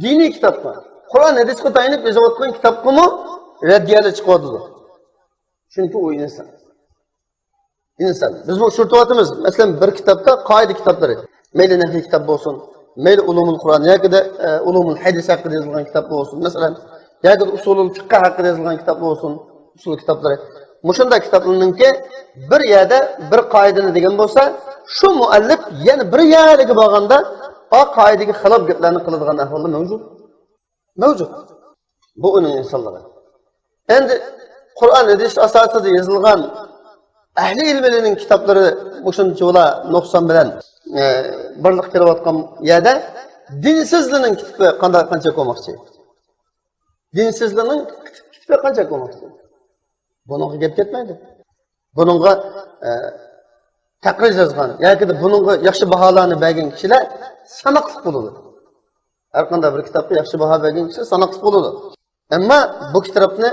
Dini kitap mı? Kur'an hadisine dayanıp yazıvatkan kitap mı? Reddiyale çıkıvadı. Çünkü o insan. İnsan. Biz bu şurtuvatımız, mesela bir kitapta kaide kitapları. Meyli nefi kitap olsun, meyli ulumul Kur'an, ya da ulumul hadis hakkında yazılan kitap olsun. Mesela ya da usulul fıkıh hakkında yazılan kitap olsun, usul kitapları. Muşunda kitaplarının ki bir yerde bir kaideni degen olsa, şu muallif yani bir yerdeki bağında o kaideki hilaf gaplarni qiladigan ahvolda mavjud. Mavjud. Bu uning insonlari. Endi Qur'on hadis asosida yozilgan ahli ilmlarning kitoblari o'shuncha ular nuqson bilan birlik kelayotgan yerda dinsizlarning kitobi qancha ko'moqchi? Dinsizlarning kitobi qancha ko'moqchi? Bunga gap ketmaydi. Bunga taqrir yozgan yoki bunga yaxshi baholarni bergan kishilar sanoqli bo'ladi. Har qanday bir kitobga yaxshi baho bergan kishi sanoqli bo'ladi. Ammo bu kitobni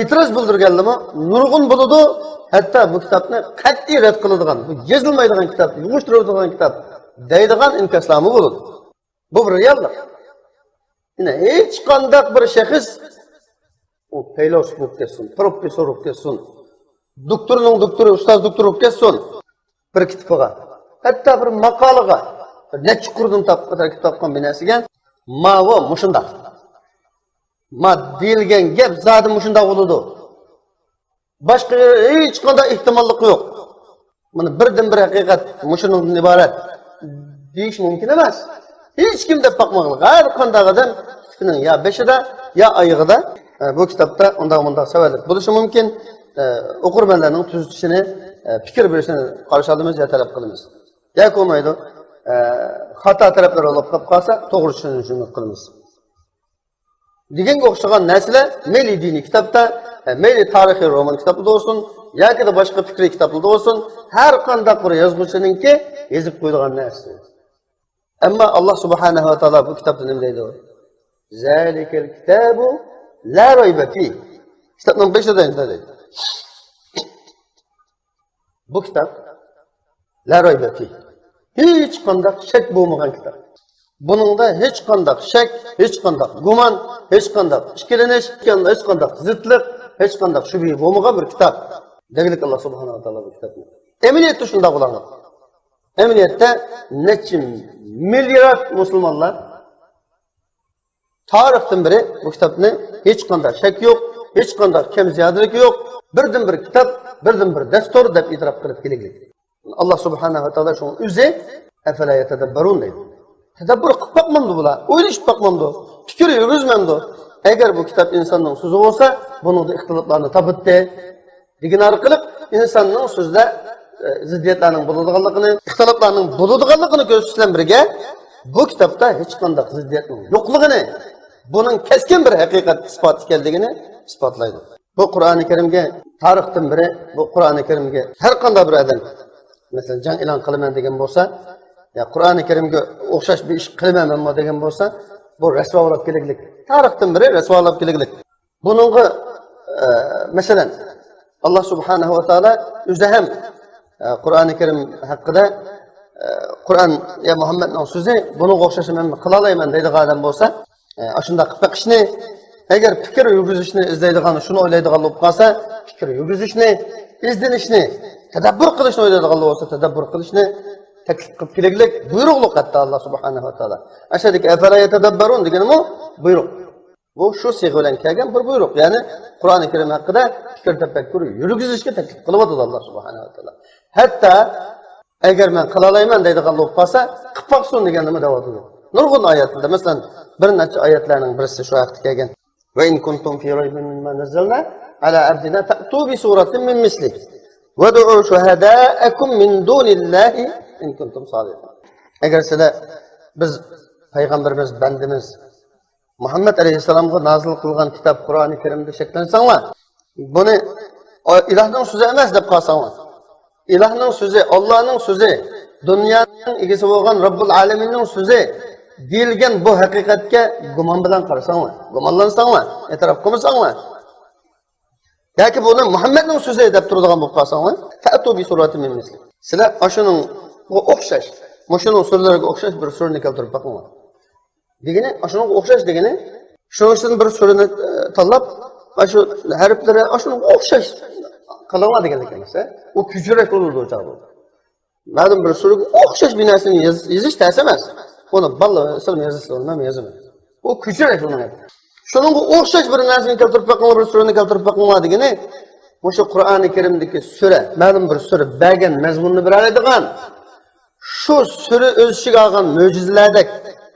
e'tiroz bildirganlarmi nurg'un bo'ladi. Hatto bu kitobni qat'iy rad qiladigan, bu yozilmaydigan kitob, yumushtiradigan kitob deydigan inkoslarmi bo'ladi. Bu bir reallik. Yine hech qanday bir shaxs u paylosh bo'lib ketsin, professor bo'lib ketsin, doktorning doktori, ustoz doktor bo'lib ketsin, bir kitobga, hatto bir maqolaga necha qurdim topgan binasiga mavo mushunda. Ma deyilgan gap zodi mushunda bo'ladi. Boshqa hech qanday ehtimollik yo'q. Mana birdan bir haqiqat mushundan iborat deyish mumkin emas. Hech kim deb bakmag'il. Har qanday odam kitobning ya beshida ya oyig'ida bu kitobda unda savollar bo'lishi mumkin. O'qirmanlarning tuzitishini, fikr berishini qarshi olamiz, ya talab qilamiz. Ya ko'maydi. Xato taraflar olib qolib qolsa, to'g'ri tushunishni qilamiz. deganga o'xshagan narsalar mayli diniy kitobda, mayli tarixiy roman kitobida bo'lsin, yoki da boshqa fikriy kitoblarda bo'lsin, har qanday bir yozuvchininki yozib qo'yilgan narsa. Ammo Alloh subhanahu va taolo bu kitobda nima deydi? Zalikal kitabu la rayba fi. Kitobning 5-da deydi. Bu kitap la rayba fi. Hech qanday shak bo'lmagan kitap. Buningda hech qanday shak, hech qanday gumon, hech qanday ikkilanish, hech qanday zidlik, hech qanday shubha bo'lmagan bir kitap. Degilik Alloh subhanahu va taolo bu kitobni. Eminiyatda shunda bo'ladi. Eminiyatda necha milliard musulmonlar tarixdan beri bu kitobni hech qanday shak yo'q, hech qanday kam ziyodatlik yo'q, birdan bir kitob, birdan bir dastur deb e'tirof qilib kelgan. Alloh subhanahu va taolo shuni o'zi afala yatadabbarun deydi. Tadabbur qilib bakmamdı bular, o'ylashib bakmamdı, fikr yurgizmamdı. Agar bu kitob insonning so'zi bo'lsa, buning ixtiloflarni topibdi. degan orqali insonning so'zida ziddiyatlarning bo'ladiganligini, ixtiloflarning bo'ladiganligini ko'rsatish bilan birga bu kitobda hech qanday ziddiyatning yo'qligini, buning keskin bir haqiqat isbot ekanligini isbotlaydi. Bu Qur'oni Karimga tarixdan biri, bu Qur'oni Karimga har qanday bir odam masalan jang e'lon qilaman degan bo'lsa, ya Qur'oni Karimga o'xshash bir ish qilmayman degan bo'lsa, bu rasvolab keraklik. Tarixdan biri rasvolab keraklik. Buningga masalan Allah subhanahu wa ta'ala o'zi ham Qur'oni Karim haqida Qur'on ya Muhammadning so'zi buni o'xshashini men qila olmayman deydigan odam bo'lsa, shunda qilib qishni agar fikr yurgizishni izlaydigan, shuni o'ylaydigan bo'lib qolsa, fikr yurgizishni, izlanishni, tadabbur qilishni o'ylaydigan bo'lsa, tadabbur qilishni taklif qilib keraklik buyruqliq hatta Allah subhanahu wa ta'ala. Ashadiki afala yatadabbarun deganimi buyruq. Bu shu siyg'a bilan kelgan bir buyruq. Ya'ni Qur'oni Karim haqida fikr tafakkur yurgizishga taklif qilyapti Allah subhanahu wa ta'ala. Hatta agar men qila olmayman deydigan bo'lib qolsa, qilib qo'ysin degan nima da'vo qildi. Nurg'un oyatlarda, masalan, bir necha oyatlarning birisi shu haqda kelgan. Va in kuntum fi raybin mimma nazzalna ala abdina fa'tu bi suratin min mislihi wad'u shuhada'akum min dunillahi in kuntum sadiqin. Agar sizlar biz payg'ambarimiz bandimiz Muhammed Aleyhisselam'a nazil kılgan kitap Kur'an-ı Kerim'de şeklensanlar, bunu ilahның sözü emas deb qalsanlar. İlahның sözü, Allah'ның sözü, dünyanın egisi bo'lgan Rabbul Alaminning sözü deyilgan bu haqiqatga gumon bilan qarasanlar, gumonlansanlar, e'tirof qilmasanlar. Yoki buni Muhammadning so'zi deb turadigan bo'lib qalsanlar, fa'tu bi suratin min misli. Sizlar shuning o'xshash, mushuning so'zlariga o'xshash bir surani keltirib boqinglar. Degene, aşının okşaş degene, şunun bir sorunu tanlap, şu harflere aşının okşaş kalama degenlik ise, o küçülek olurdu o çağda. Madem bir soru okşaş binasını yazış tersemez, onu balla sırma yazısı olmam yazamaz. O küçülek onun hep. Şunun okşaş bir nasını kaltırıp bakma, bir sorunu kaltırıp bakma degene, bu şu Kur'an-ı Kerim'deki süre, madem bir süre belgen mezmununu bir araydıgan, şu süre ölçük algan mucizelerdek,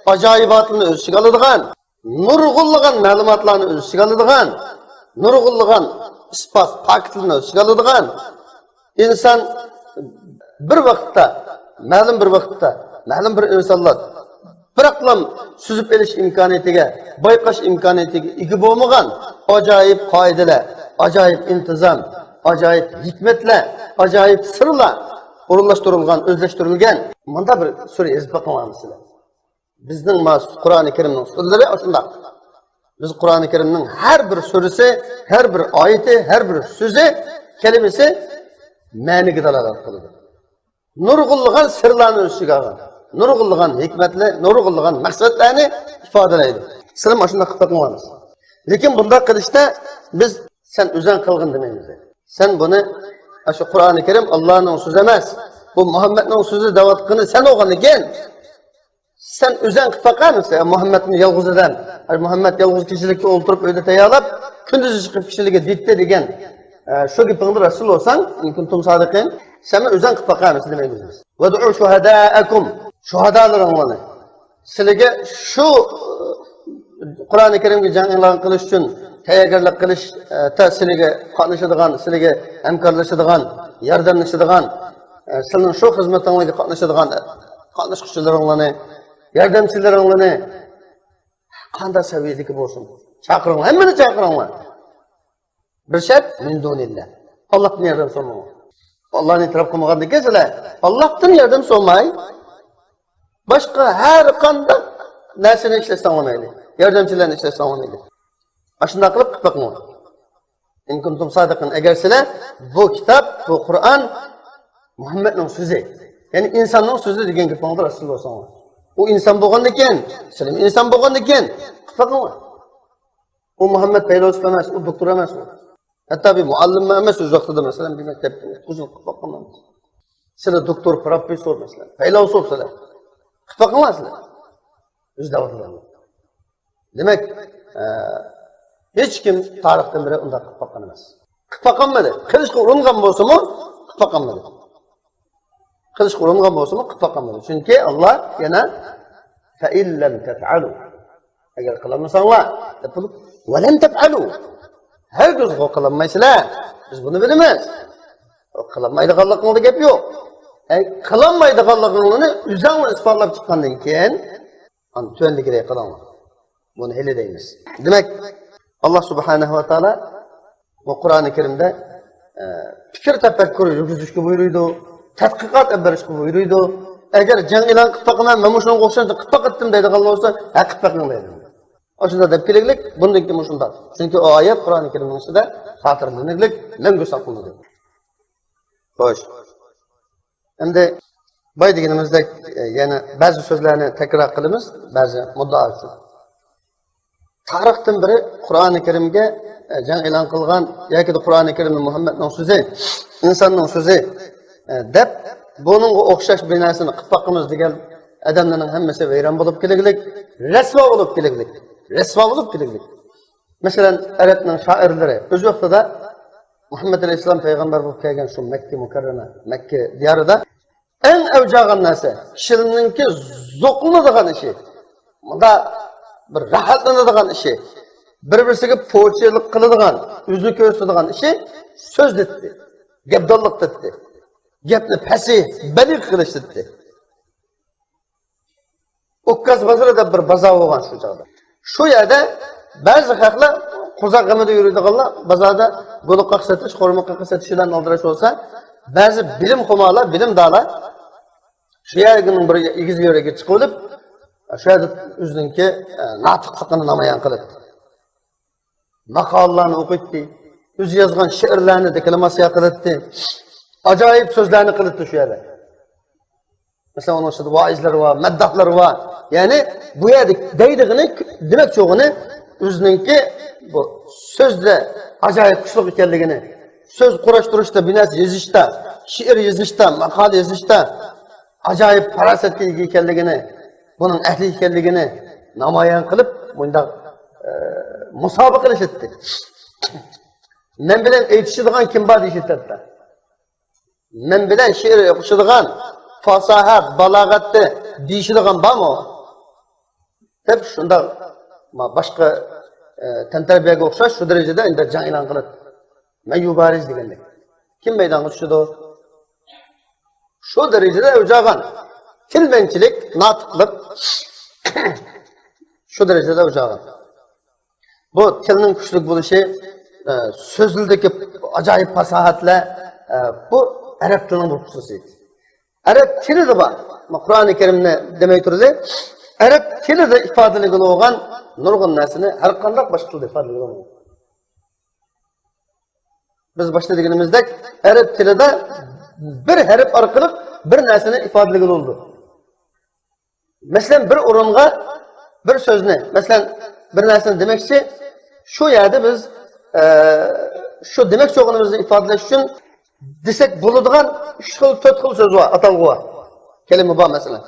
acayibatını öz içine aladigan, nurg'unlagan ma'lumotlarni öz içine aladigan, nurg'unlagan isbot faktlarni öz içine aladigan inson bir vaqtda, ma'lum bir insonlar bir aqlam suzib elish imkoniyatiga, bayqash imkoniyatiga ega bo'lmagan ajoyib qoidalar, ajoyib intizom, ajoyib hikmatlar, ajoyib sirlar o'rinlashtirilgan, o'zlashtirilgan bunda bir sura yozib boqamiz. Bizning Qur'oni Karimning so'zlari shunday. Biz Qur'oni Karimning har bir surasi, har bir oyati, har bir so'zi, kalimasi ma'niga dalolat qiladi. Nurg'unlagan sirlarni o'ziga olgan, nurg'unlagan hikmatlar, nurg'unlagan maqsadlarni ifodalaydi. Sizlar mana shunday qilib qo'yamiz. Lekin bunday qilishda biz sen o'zing qilgin demaymiz. Sen buni shu Qur'oni Karim Allohning so'zi emas, bu Muhammadning so'zi da'vat qilini sen o'qigan. Sen özen kıtlakanırsa Muhammed'in yalğızıdan, Muhammed yalğız kişilikte oturup öyle tayalap, kündüzü çıkıp kişiliğe ditte degen, şu gibi Resul olsan, kuntum sadıkın, sen özen kıtlakanırsa demeyiz biz. وَدُعُوا شُهَدَاءَكُمْ şuhadalarını, sizlere şu Kur'an-ı Kerim'e can ilan kılış için, tayyagarlık kılış, sizlere katlaşıdığan, sizlere emkarlaşıdığan, yardımlaşıdığan, sizlerin şu hizmetinle katlaşıdığan, katlaşıkçılarını, yardımcılarını qanday saviyadagi bo'lsin, Çakırın, hemmini çakırın. Bir şart, min dunillah. Allah'tan yardım sormayın. Allah'ın itiraf kılmağında keseler. Allah'tan yardım sormayın. Başka her kanda nersini işlesin onaylı. Yardımcılarını işlesin onaylı. Aşında kılıp bakmayın. İn kuntum sadıkın. Eğer sizler bu kitap, bu Kur'an Muhammed'in sözü. Yani insanın sözü degen gitmektir Resulullah sallallahu aleyhi ve sellem. O insan boğandı iken, senin insan boğandı iken, bakın. O Muhammed peygamber emas, o doktor emas. Hatta bir muallim emas o vaxtida mesela bir mektepte. Uzun bakın. Sizler doktor, profesör mesela. Peygamber sizler. Bakın sizler. Öz davatlar. Demek hiç kim tarixten beri unda bakkan emas. Bakkanmadı. Kılıçqa uringan bo'lsa-mu, bakkanmadı. Kılıçqa uringan bo'lsa-mu, bakkanmadı. Çünkü Allah yana fa illam taf'alu. Agar qilmasanlar, deb ve len taf'alu. Her göz qilmaysizlar. Biz bunu bilamiz. Qilmaydiganligingizda gap yo'q. Qilmaydiganligingni o'zingni isbotlab chiqqandan keyin, ana tuanligida qilaman. Bunu hele deymiz. Demek Allah Subhanahu ve Teala bu Kur'an-ı Kerim'de fikir tefekkürü yürütüşkü buyuruydu, tadqiqat etberişkü buyuruydu. Eğer cenk ilan kıtpakına memuşunun koşuşunda kıtpak ettim deydi Allah olsa, kıtpakını deydi. Aslında tepkiliklik bundaki muşunda. Çünkü o ayet Kur'an-ı Kerim'in içinde hatırlanırlık, lengü saklıdır. Hoş. Hem de bay degenimizde yani bazı sözlerini tekrar kılımız, bazı muddua için. Tarixdan biri Qur'oni Karimga jang e'lon qilgan yoki Qur'oni Karimni Muhammadning so'zi, insonning so'zi deb buningga o'xshash bir narsani qilib boqamiz degan odamlarning hammasi vayron bo'lib keliglik, rasvo bo'lib keliglik, rasvo bo'lib keliglik. Masalan, arabning shoirlari o'z vaqtida Muhammad alayhisalom payg'ambar bo'lib kelgan shu Makka mukarrama, Makka diyorida eng avjag'an narsa, kishininki zo'qlanadigan ishi. Bunda bir rahatlanadigan ishi, bir-birisiga po'chilik qiladigan, o'zini ko'rsatadigan ishi so'z dedi. Gapdonlik dedi. Gapni pasih, baliq qilish dedi. O'tkaz bozorida bir bozor bo'lgan shu joyda. Shu yerda ba'zi xalqlar qo'zaqamida yuradiganlar bozorda go'liqqa satish, qo'rmoqqa satishdan oldirash bo'lsa, ba'zi bilim xumolar, bilimdorlar shu yerning bir egiz yo'riga chiqib olib şu yerda o'zininki notiqligini namoyon qiladi. Maqollarni o'qitdi, o'zi yozgan she'rlarni deklamatsiya qiladi. Ajoyib so'zlarni qiladi shu yerda. Masalan, onun içinde vaizler var, meddahlar var. Yani bu yerda deydigini, demek çoğunu o'zininki bu sözde ajoyib kuchli ekanligini, söz qurashtirishda, binas yozishda, she'r yozishda, maqol yozishda ajoyib farosatga ega ekanligini, bunun ehli ekanligini namoyon qilib, bunda musobaqa qilishdi. Men bilan aytishadigan kim bor deyishdi. Men bilan she'r o'qishadigan, fasohat, balog'atni deyishadigan bormi? Deb shunda boshqa tantarbiyaga o'xshash shu darajada endi jang e'lon qiladi. Men yubariz degandek. Kim maydonga tushadi? Shu darajada o'jag'an tilmenchilik, notiqlik shu darajada o'jag'an. Bu tilning kuchli bo'lishi, so'zlardagi ajoyib fasohatlar bu arab tilining bir xususiyati. Arab tilida bor. Qur'oni Karimni demay turdi. Arab tilida ifodalangan bo'lgan nurg'un narsani har qanday boshqa tilda ifodalangan. Biz boshda deganimizdek, arab tilida bir harf orqali bir narsani ifodalangan bo'ldi. Mesela bir o'ringa bir so'zni, mesela bir narsani demakchi, shu yerda biz shu demak so'g'inimizni ifodalash uchun desak bo'ladigan 3 xil, 4 xil so'z bor, atalg'i bor. Kelima bor mesela.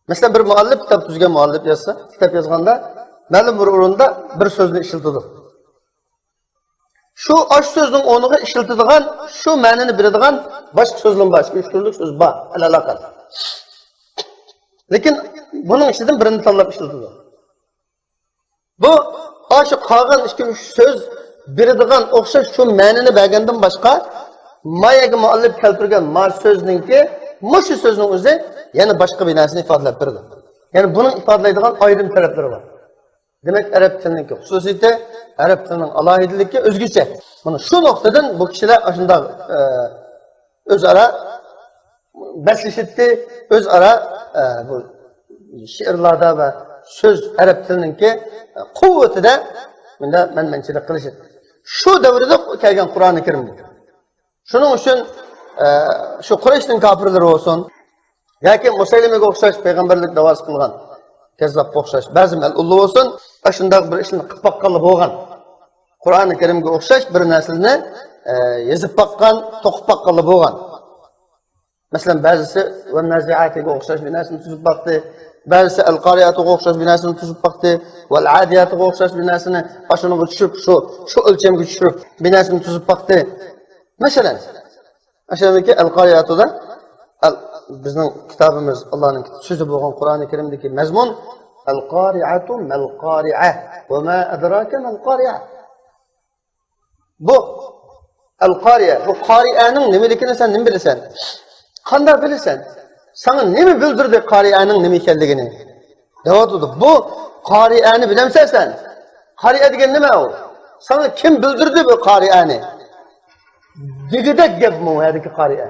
Mesela bir muallif kitap tuzgan muallif yozsa, kitap yozganda ma'lum bir o'rinda bir so'zni ishlatadi. Shu osh so'zning o'rniga ishlatadigan, shu ma'noni beradigan boshqa so'zlar bor, 3 turlik so'z bor, alaqal. Lekin bunun içinden birini tanlab işletildi. Bu aşı qolgan 2-3 söz beradigan o'xshash shu ma'nini bergandan boshqa mayaga muallif keltirgan ma so'zninki, shu so'zning o'zi yana boshqa bir narsani ifodalab beradi. Yani bunun ifodalaydigan ayrim taraflari bor. Demek Arap tilinin hususiyeti, Arap tilinin alayidiliki özgüçe. Bunu şu noktadan bu kişiler aşında özara beslişitti, özara bu şiirlarda ve söz Arap tilininki kuvveti de menmençilik kılışır. Şu devrede kelgen Kur'an-ı Kerim'dir. Şunun için şu Kureyş'in kafirleri olsun, yoki Musaylimaga o'xshash payg'ambarlik da'vosi qilgan kazzobga o'xshash ba'zi malullar olsun, shundoq bir ishni qilib boqqanlar bo'lgan. Qur'oni Karimga o'xshash bir narsani yozib boqqan, to'qib boqqanlar bo'lgan. Masalan, ba'zisi va naziatiga o'xshash bir narsani tuzib boqdi, ba'zisi al-qariyatiga o'xshash bir narsani tuzib boqdi, va al-adiyatiga o'xshash bir narsani ashuniga tushirib, shu o'lchamga tushirib bir narsani tuzib boqdi. Masalan, ashuniki al-qariyatida bizning kitobimiz Allohning so'zi bo'lgan Qur'oni Karimdagi mazmun al-qari'atu mal-qari'a va ma adraka mal-qari'a. Bu al-qari'a, bu qari'aning nimaligini sen nima bilasan? Qanday bilasan? Sana nima bildirdi qari'aning nima ekanligini? Deyotdi. Bu qari'ani bilamsan sen. Qari'a degan nima u? Sana kim bildirdi bu qari'ani? Digidek gap bu hadiki qari'a.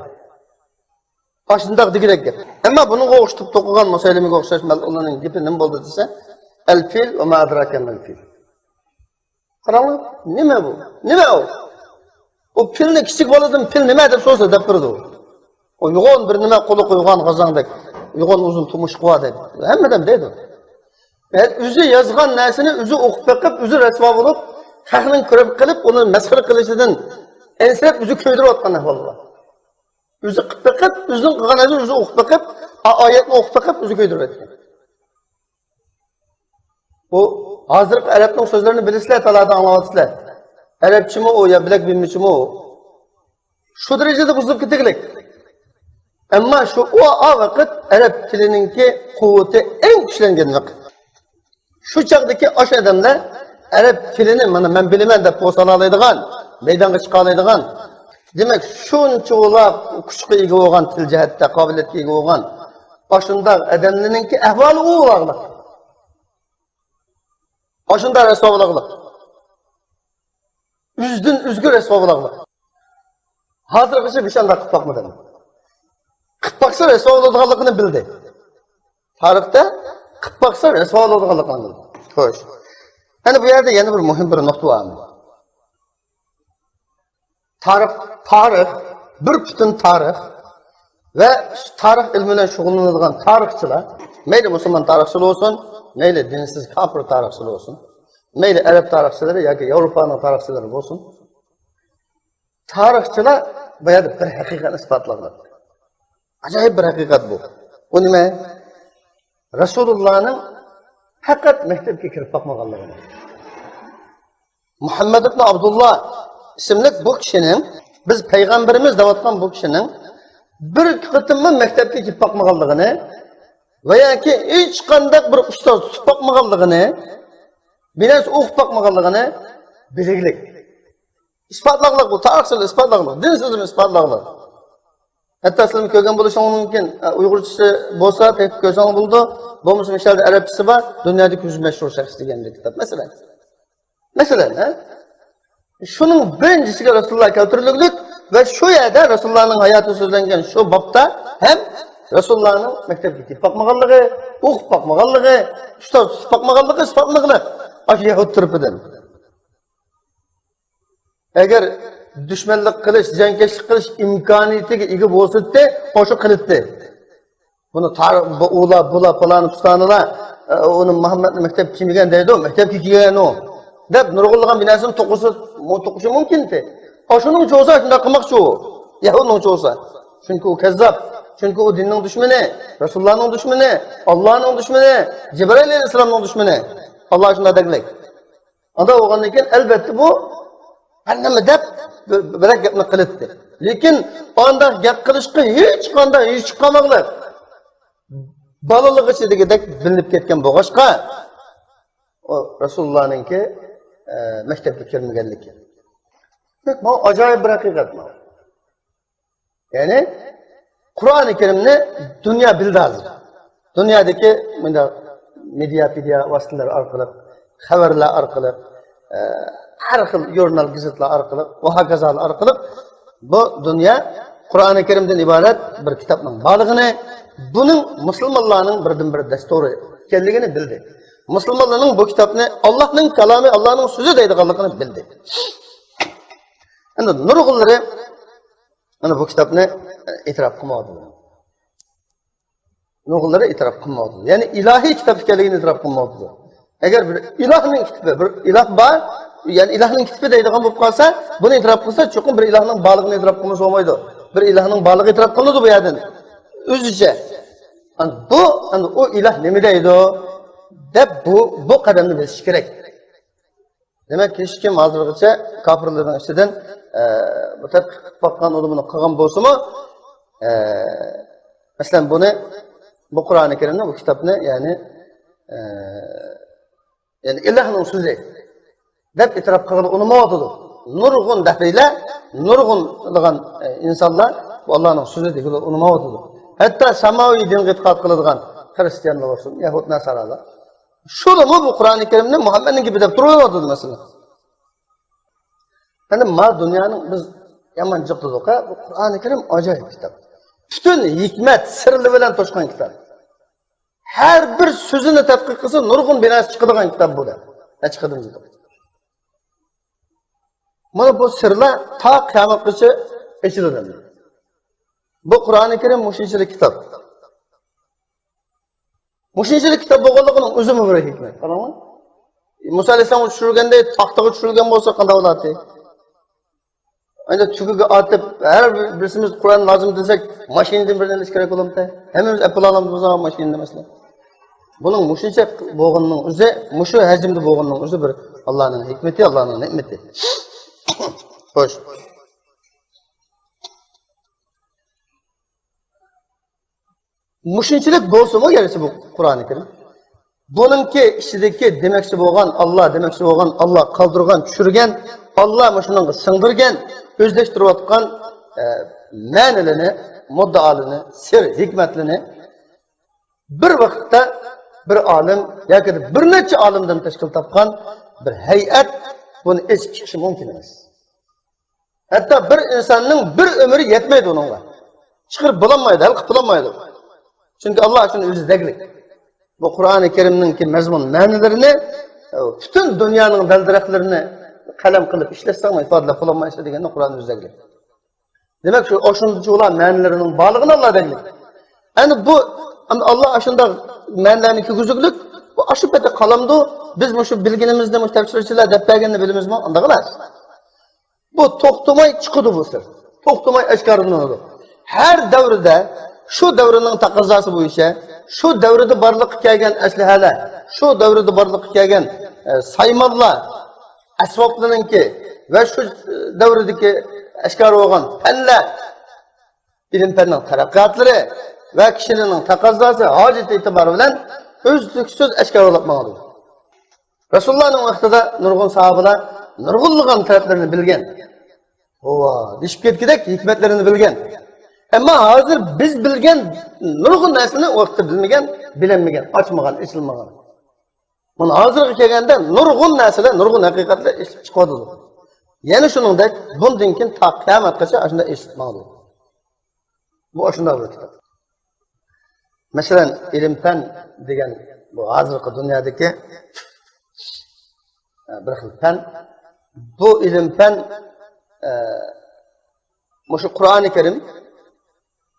Aşındaq digidek gap. Amma bununla o'xshatib to'qigan Musaylimaga o'xshash malullarning gapi nima bo'ldi desa, al-fil va ma adraka mal-fil. Qarang, nima bu? Nima u? O filni kichik boladan fil nima deb so'zla deb turdi u. O yo'g'on bir nima qo'li qo'ygan qozondek, yo'g'on uzun tumush qova deb. Hammadan deydi. O'zi yozgan narsani o'zi o'qib beqib, o'zi rasvo bo'lib, xalqning ko'rib qilib, uni masxir qilishidan ensirab o'zi ko'ydirib o'tgan ahvol bor. O'zi qilib beqib, o'zining qilganini o'zi o'qib beqib, oyatni o'qib beqib, o'zi ko'ydirib o'tgan. Bu hozirgi arabning so'zlarini bilasizlar, talada anglayapsizlar. Arabchimi o ya bilak bilmichimi o? Şu derecede buzulup gidilik. Ama şu o vakit Arap tilininki kuvveti en güçlengen vakit. Şu çağdaki aş adamlar Arap tilini ben bilemem de posalalaydıgan, meydana çıkalaydıgan. Demek şunca ola küçük igi olgan til cihette, kabiliyetli igi olgan. Aşında adamlarınki ahvalı o olağlık. Aşında resvalıqlık. Üzdün üzgür resvalıqlık. Hazırgısı bir şey anda qıp bakmadan. Qıp baksa resvalıqlıqını bildi. Tarixte qıp baksa resvalıqlıqını bildi. Hoş. Yani bu yerde yeni bir mühim bir nokta var mı? Tarih, bir bütün tarih ve tarih ilmine şug'ullanadigan tarixchilar, mayli Müslüman tarixchilar olsun, mayli dinsiz kafir tarixchilar olsun, mayli Arap tarixchilari yoki Yevropaning tarixchilari olsun, tarixchilar bu yerda bir haqiqatni isbotlaydi. Ajoyib bir haqiqat bu. U nima? Rasulullohning faqat maktabga kirib boqmaganligi. Muhammad ibn Abdullah ismli bu kişinin, biz peygamberimiz davatkan bu kişinin bir kıtımı mektepte gidip bakmaganlığını veya ki hiç kandak bir usta tutup bakmaganlığını, biraz okup bakmaganlığını bilirlik. İspatlıqlık bu, tarihsel ispatlıqlık, dinsizim ispatlıqlık. Hatta sizin köyden buluşan mümkün, Uygurçası bolsa pek köyden buldu, bu musun inşallah Arapçası var, dünyadaki 100 meşhur şahs diyen bir kitap. Mesela, şunun birincisi Resulullah keltirilirlik ve şu yerde Resulullah'ın hayatı sözlengen şu babda hem Resulullah'ın mektep gidip bakmaganlığı, okup bakmaganlığı, tutup bakmaganlığı, ispatlıqlık. Aşı Yahud tırpıdır. Eğer düşmanlık kılış, cenkeşlik kılış imkaniyetiga ega bo'lsa-da, oşu qilibdi. Bunu bu ula bula falan tutanılar, onun Muhammed'in mektep kimigen deydi o, mektep kigen o. Deb nurg'ulg'an binasini to'qishi mumkin-da. Oşunun çoğusa shunday qilmoqchi u. Yahudning çoğusa. Çünkü o kezzab. Çünkü o dinning dushmani, Rasulullohning dushmani, Allohning dushmani, Jibril alayhissalomning dushmani. Allah shunday deglik. Unda bo'lgandan keyin albatta bu annama deb birak gapni qilibdi. Lekin onda gap qilishga hech qanday hech qamaqlik. Balalık ichidagidek bilinib ketgan bo'lg'ashqa o Resulullah'ınki mektepte kirmegenlik. Bu acayip bir hakikat mı? Yani Kur'an-ı Kerim'ni dünya bildi hazır. Dünyadaki medya vasıtaları arkalık xabarlar orqali, har xil jurnal, gazetlar orqali, va hokazolar orqali bu dunyo Qur'oni Karimdan iborat bir kitobning borlig'ini, buning musulmonlarning birdan-bir dasturi ekanligini bildi. Musulmonlarning bu kitobni Allohning kalomi, Allohning so'zi deydiganligini bildi. Endi nurg'unlari mana bu kitobni e'tirof qilmadi. Nurg'unlari e'tirof qilmadi. Ya'ni ilohiy kitob ekanligini e'tirof qilmadi. Agar bir ilohning kitobi, bir iloh bor, ya'ni ilohning kitobi deydigan bo'lib qolsa, buni e'tirof qilsa, cho'qim bir ilohning borlig'ini e'tirof qilmasa bo'lmaydi. Bir ilohning borlig'i e'tirof qilinadi bu yerdan. O'zicha. Bu o iloh nima deydi? Deb bu qadamni bosish kerak. Demak, hech kim hozirgacha kofirlarning ichidan bu tadqiq qilib bakkan buni qilgan bo'lsa-mu, masalan buni bu Qur'oni Karimni, bu kitobni, ya'ni ilohning so'zi deb e'tirof qilgan unutmaydi. Nurg'un dafiylar, nurg'un degan insonlar bu Allohning so'zi deb unutmaydi. Hatto samoviy dinga e'tiqod qiladigan xristianlar bo'lsin, yahud nasaralar. Şunu mu bu Kur'an-ı Kerim'de Muhammed'in gibi de duruyordu mesela. Yani ma dünyanın biz yaman çıktık ha, bu Kur'an-ı Kerim acayip kitap. Bütün hikmet, sırlı bilen toşkan kitap. Her bir sözünü tadqiq qilsa nurg'un binasi chiqadigan kitap bu da. Ne chiqadimiz kitap. Mana bu sirlar ta qiyomatgacha eshiladi. Bu Kur'an-ı Kerim mushunchalik kitap. Mushunchalik kitap bo'lganligining o'zi bir hikmat. Qarangmi? Musa alayhisalom tushirganda taxtaga tushirilgan bo'lsa qanday bo'ladi? Endi tugiga otib, har birisimiz Qur'on lozim desak, mashinadan bir nima kerak bo'lamdi. Hammamiz Apple olamiz bo'lsa mashinada masalan. Buning mushuncha bo'lganining o'zi, mushu hajmda bo'lganining o'zi bir Allohning hikmati, Allohning ne'mati. Xo'sh. Mushunchalik bo'lsa-mu gerisi bu Qur'oni Karim. Buningki ichidagi demoqchi bo'lgan Alloh, demoqchi bo'lgan Alloh qoldirgan, tushirgan, Alloh shuningga singdirgan, o'zlashtirayotgan ma'nilarini, muddaolarini, sir hikmatlarini bir vaqtda bir olim yoki bir necha olimdan tashkil topgan bir hay'at buni eshib chiqishi mumkin emas. Hatto bir insonning bir umri yetmaydi uningga. Chiqirib bo'lmaydi, hal qilib bo'lmaydi. Çünkü Allah için özü deglik. Bu Kur'an-ı Kerim'ninki mezmun ma'nilarini bütün dünyanın beldiraklarını kalem kılıp işletsem ifade kılamaysa degende Kur'an özü deglik. Demek şu oşunducu olan ma'nilarının bağlılığını Allah deglik. Yani bu Allah aşında ma'nilerini küçüklük bu aşıp ete kalamdı. Biz şu bilginimizde tefsirçiler deppergenini bilimiz mi? Andağılar. Bu toxtumay çıkıdı bu sır. Toxtumay eşkarından oldu. Her devrede şu devrinin taqazası bu işe, şu devrede barlık kelgen eslihalar, şu devrede barlık kelgen saymallar, asbablarınki ve şu devredeki eşkar olan penler, bilim peninin tarakkatları ve kişinin taqazası hacet itibarı bilen özlüksüz eşkar olapmalıdır. Resulullah'ın vaxtida nurgun sahabeler nurgunluğun taraflarını bilgen. Ova, dişip ketkidek hikmetlerini bilgen. Ama hazır biz bilgen nurgun neslini o vaxtda bilmegen, bilenmegen, açmagan, içilmagan. Bunu hazır kelgende nurgun nesli, nurgun hakikatla eşit çıkmadı. Yani şunundek bundan ta kıyametgacha aşında eşitmeli. Bu aşında bir kitap. Mesela ilim fen degen bu hazırki dünyadaki bir xil fen. Bu ilim fen şu Kur'an-ı Kerim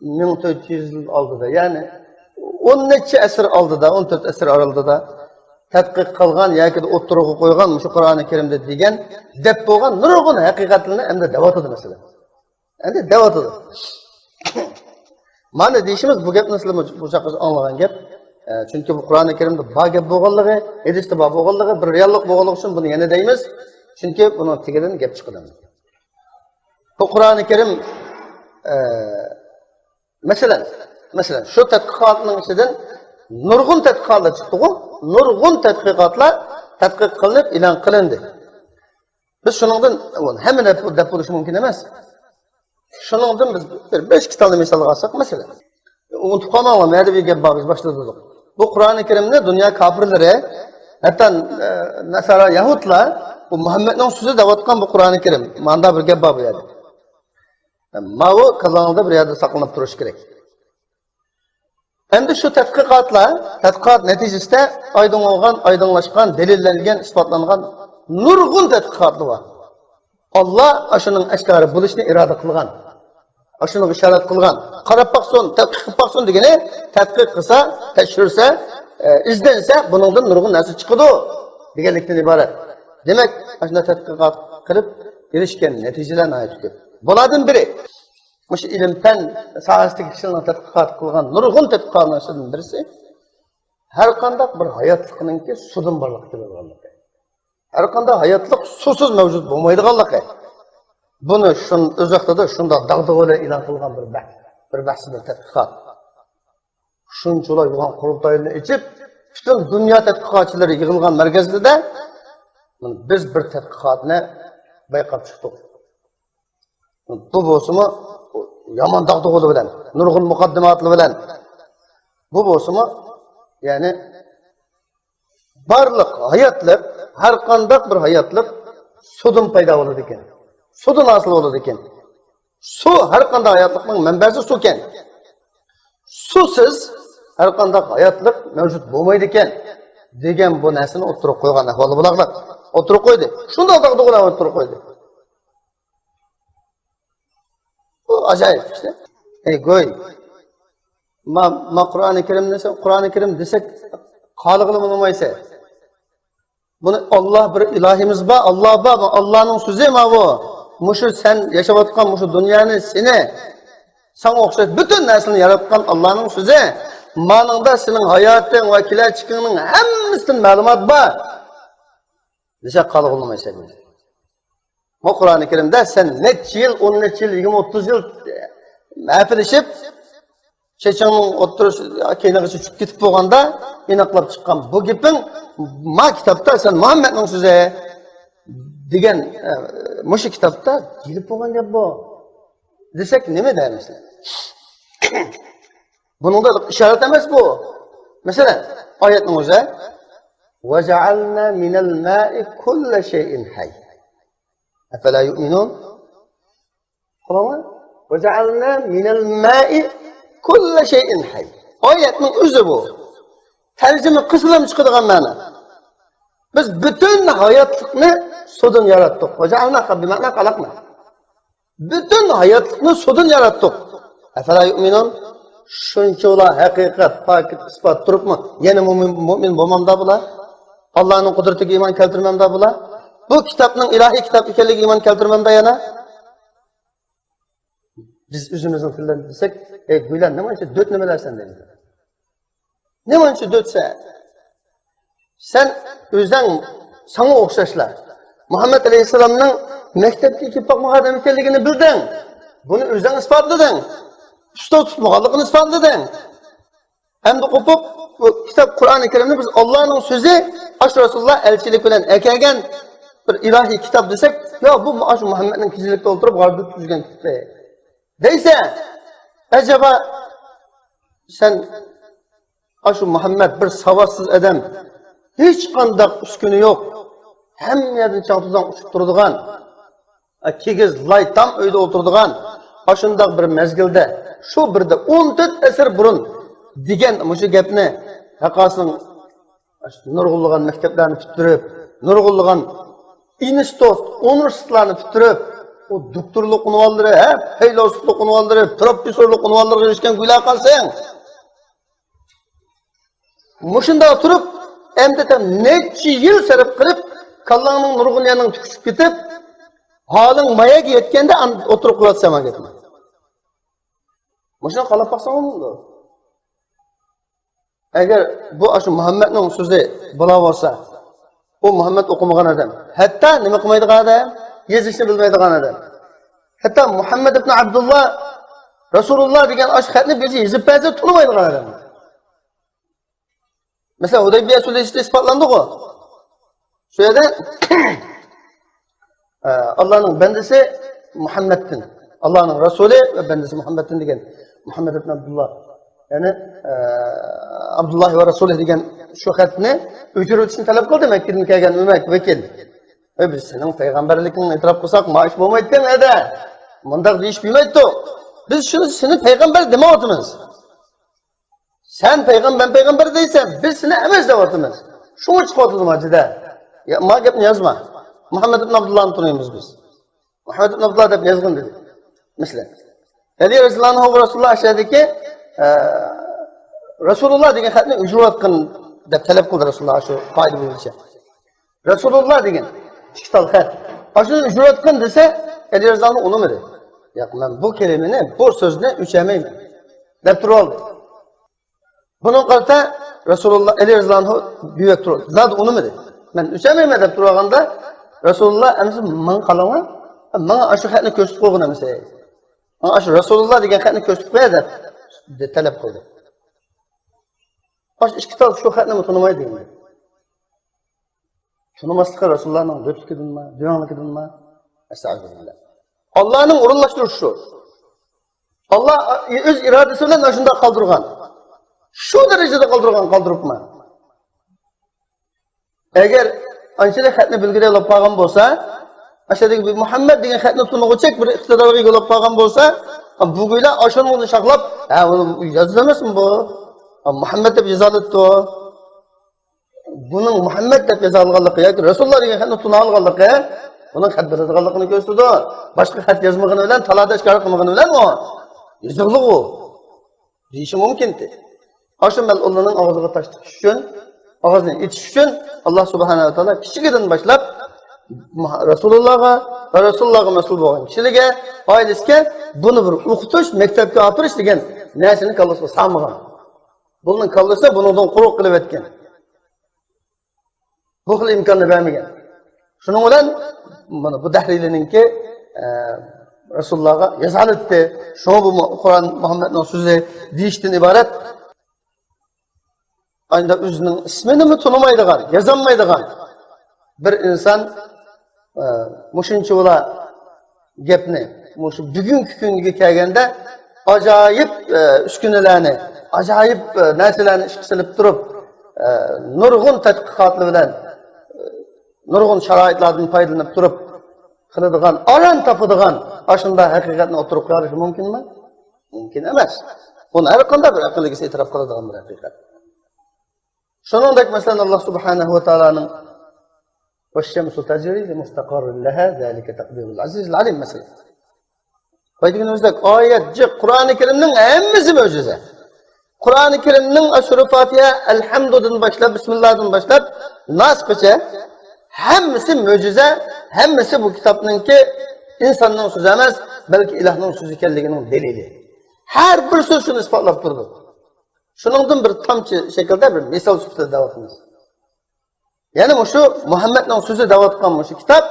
1400 yıl aldıda, yani 10 neçe esir aldıda, 14 esir araldıda tadqiq qilgan yoki o'ttirg'i qo'ygan shu Qur'oni Karimda degan deb bo'lgan nurg'un haqiqatlarni endi davatadi masalan. Endi davatadi. Mana deyishimiz bu gapni sizlar bu chaqqiz anglagan gap. Chunki bu Qur'oni Karimda bor gap bo'lganligi, hadisda bor bo'lganligi, bir reallik bo'lganligi uchun buni yana deymiz. Chunki buni tegidan gap chiqadi. Bu Qur'oni Karim Mesela şu tadqiqotning ichidan nurg'un tadqiqotlar chiqdi-ku, nurg'un tadqiqotlar tadqiq qilinib e'lon qilindi. Biz shuningdan hammani deb bo'lishi mumkin emas. Shuningdan biz bir 5 kitobni misol olsak, masalan, unutib qolmayman, ma'naviy gap bor biz boshladik. Bu Qur'oni Karimni dunyo kofirlari Hatta Nasara Yahudlar bu Muhammed'in sözü davatkan bu Kur'an-ı Kerim. Manda bir gap var bu yerde. Mavu kazanıldı bir yerde saklanıp duruş gerek. Endi şu tadqiqat neticesinde aydınlaşkan, delillengen, ispatlangan nurgun tadqiqatı var. Allah aşının eşkarı buluşunu irade kılgan. Aşını işaret kılgan. Qarab bakson, tadqiq bakson degeni tadqiq kılsa, teşhirse, izlense bunundan nurgun nasıl çıkıdı degenlikten ibaret. Demek aşında tadqiqat kılıp erişken neticelerini ayet köp. Bulardan biri Muş ilim-fen sahasındaki kişilerin tadqiqat kılgan nurgun tadqiqatlarından birisi her qandaq bir hayatlıqınınki sudan barlıqtır bolganligi. Her qandaq hayatlık susuz mevcut bolmaydiganligi. Bunu öz vaqtida shunda dag'dag'alar e'lon qilgan bir bahs bir tadqiqot. Shunchalar bo'lgan qurultoyni ichib, butun dunyo tadqiqotchilari yig'ilgan markazida biz bir tadqiqotni bayqab chiqdik. Bu bo'lsa yomon dag'dag'alar bilan, nurg'un muqaddimatlar bilan bu bo'lsa ya'ni barliq hayotlar har qanday bir hayotlar sudan paydo bo'ladi ekan. Sudan asıl olur ekan. Su her qanday hayotlikning manbasi su ekan. Susiz har qanday hayotlik mavjud bo'lmaydi ekan degan bu narsani o'tirib qo'ygan ahvoli bularlar. O'tirib qo'ydi. Shunday dag'dag'alar o'tirib qo'ydi. Bu ajoyib işte. Go'y. Ma Qur'oni Kerim desek qoliqli bo'lmaysa. Bunu Allah bir ilahimiz var, Allah var, Allah'ın sözü mi bu? Muşu sen yaşavatkan muşu dünyanın seni, sana okşayıp bütün neslini yaratkan Allah'ın sözü, manında senin hayatın, vakiler çıkının hemmisinin malumat var. Dışa kalık olmaysa bu. Bu Kur'an-ı Kerim'de sen neç yıl, 13 yıl, 20-30 yıl məhfilişip, Çeçen'in oturuş, keynağı çıkıp gitip boğanda, inaklap çıkan bu gipin, ma kitapta sen Muhammed'in sözü, degen, muşu kitapta gelip boğan ya bu. Desek ne mi dermişler? Bunun da işaret emez bu. Mesela ayetin özü, وَجَعَلْنَا مِنَ الْمَاءِ كُلَّ شَيْءٍ حَيٍّ اَفَلَا يُؤْمِنُونَ وَجَعَلْنَا مِنَ الْمَاءِ كُلَّ شَيْءٍ حَيٍّ Ayetin özü bu. Tercüme kısılam çıkıdığın mana. Biz bütün hayatlıkını sudan yarattık. وَجَعَلْنَاكَ بِمَعْنَا قَلَقْنَا Bütün hayatlıkını sudan yarattık. اَفَلَا يُؤْمِنُونَ Şunca ola hakikat, pakit, ispat durup mu? Yeni mümin bulmamda bula. Allah'ın kudretine iman keltirmemde bula. Bu kitabın ilahi kitap ikenliği iman keltirmemde yana. Biz üzümüzün filden desek, Gülen ne var ki dört nemeler sen dedi. Ne var ki dörtse? Sen özden sana okşaşlar. Muhammed Aleyhisselam'ın mektepte iki bakmak ekenliğini bildin. Bunu özden ispatladın. Usta tutmalıkını ispatladın. Hem de kopup bu kitap Kur'an-ı Kerim'de biz Allah'ın sözü Aş Resulullah elçilik bilen ekegen bir ilahi kitap desek ya bu Aş Muhammed'in kişilikte oturup vardı düzgün kitle. Deyse acaba sen Aş Muhammed bir savaşsız adam hiç kandak üskünü yok. Hem yerden çantıdan uçup durduğun kigiz lay tam öyle oturduğun aşındak bir mezgilde şu birde 14 esir burun degen şu gapni hakasının nurgulluğun mekteplerini tutturup nurgulluğun institut, üniversitelerini tutturup o doktorluk unvanları, feylosluk unvanları, profesörlük unvanları erişken güla kalsın. Muşunda oturup emdetem neçi yıl serip kırıp kallanın nurgun yanına tüküşüp gidip halın maya giyetkende oturup kılatsama gitme. Muşuna kalap baksan olmalı. Eğer bu aşı Muhammed'in sözü bula olsa, o Muhammed okumagan adam. Hatta nima qilmaydigan adam, yezishni bilmaydigan adam. Hatta Muhammed ibn Abdullah Rasulullah degan aşı xatni bizi yezib bersa tunimaydigan adam. Mesela Hudaybiya sulhida isbotlandı o. Şu yerda Allah'ın bendisi Muhammed'tin. Allah'ın Resulü ve bendisi Muhammed'tin degan Muhammed ibn Abdullah Yani Abdullah ve Resulü degan şu xatni o'chirib o'tishni talab qildi Makkadan kelgan umak vakil. Biz sening payg'ambarligingni e'tirof qilsak maash bo'lmaydigan edi. Mundaq deyish bilmaydi. Biz shuni seni payg'ambar demoqdimiz. Sen payg'ambar deysan, biz seni emas deyapmiz. Shuni chiqotdi majida. Ya ma gapni yozma. Muhammad ibn Abdullahni tunuymiz biz. Muhammad ibn Abdullah deb yozgin dedi. Mislan. Ali Rasululloh va Rasululloh ashadiki Rasululloh degan xatni ujratqin deb talab qildi Rasululloh shu qoida bo'yicha. Rasululloh degan ikkita xat. Ashuni ujratqin desa, Ali Rasululloh unumadi. Yo'q, men bu kelimani, bu so'zni uchamayman deb turib oldi. Buni qarta Rasululloh Ali Rasululloh buyuk turdi. Zad unumadi. Men uchamayman deb turganda Rasululloh amsi men qalama, men shu xatni ko'rsatib qo'ygan amsi. Ana shu Rasululloh degan xatni ko'rsatib qo'yadi deb talab qildi. Baş ikkita shu xatni tunamaydi endi. Tunamaslikqa Rasulullohning do'stligidanmi, duyoligidinmi? Astagfirullah. Allohning o'rinlashtirishi shu. Alloh o'z irodasi bilan shunday qoldirgan. Shu darajada qoldiribman. Agar anchalik xatni bilgilay olib qolgan bo'lsa, ashadagi Muhammad degan xatni tunug'uchak bir iqtidorga yo'lab qolgan bo'lsa, bugunlar ashuni shaqlab, ha, uni yozilmasmi bu? Muhammad deb yozilibdi. Buning Muhammad deb yozilganligi yoki Rasululloh degan xatni tuna olganligi, uning xat biladiganligini ko'rsatdi. Boshqa xat yozmagani bilan talada ishkor qilmagani bilan u yozig'liq u. Deyish mumkin-di. Ashunday Allohning og'ziga tosh tiqish uchun, og'zini itish uchun Alloh subhanahu va taolo kichigidan boshlab Rasulullohga va Rasulullohga mas'ul bo'lgan kishilarga oilasiga buni bir o'qitish, maktabga opirish degan narsani kallasiga solmagan. Bunun kallasi bundan quruq qilib o'tgan. Bu xil imkonni bermagan. Shuning bilan mana bu dahriylarningki Rasulullohga yazilibdi. Shu bu Qur'on Muhammadning so'zi deyishdan iborat. Ayda o'zining ismini tunimaydigan, yozolmaydigan bir inson mushuncha bo'la gapni, mushu bugungi kunga kelganda ajoyib uskunalarni, ajoyib narsalarni ish qilib turib, nurg'un tadqiqotlar bilan, nurg'un sharoitlardan foydalanib turib qiladigan, oran topadigan, ashunda haqiqatni o'tirib qo'yish mumkinmi? Mumkin emas. Buni har qanday bir aqlga e'tirof qiladigan bir haqiqat. Shuningdek, masalan, Alloh subhanahu va taolaning "Vash-shamsu tajri li mustaqarrin laha, zalika taqdirul azizil alim" masalan. Qo'ydiganimizda oyat, Qur'oni Karimning hammasi mo'jiza. Qur'oni Karimning ashuri Fotiha, alhamdudan boshlab, bismillahdan boshlab, nasgacha hammasi mo'jiza, hammasi bu kitobningki insonning so'zi emas, balki Ilohning so'zi ekanligining dalili. Har bir so'z shuni isbotlab turdi. Shuningdan bir tomchi shaklda bir misol sifatida davatimiz. Ya'ni shu Muhammadning so'zi davatgan shu kitob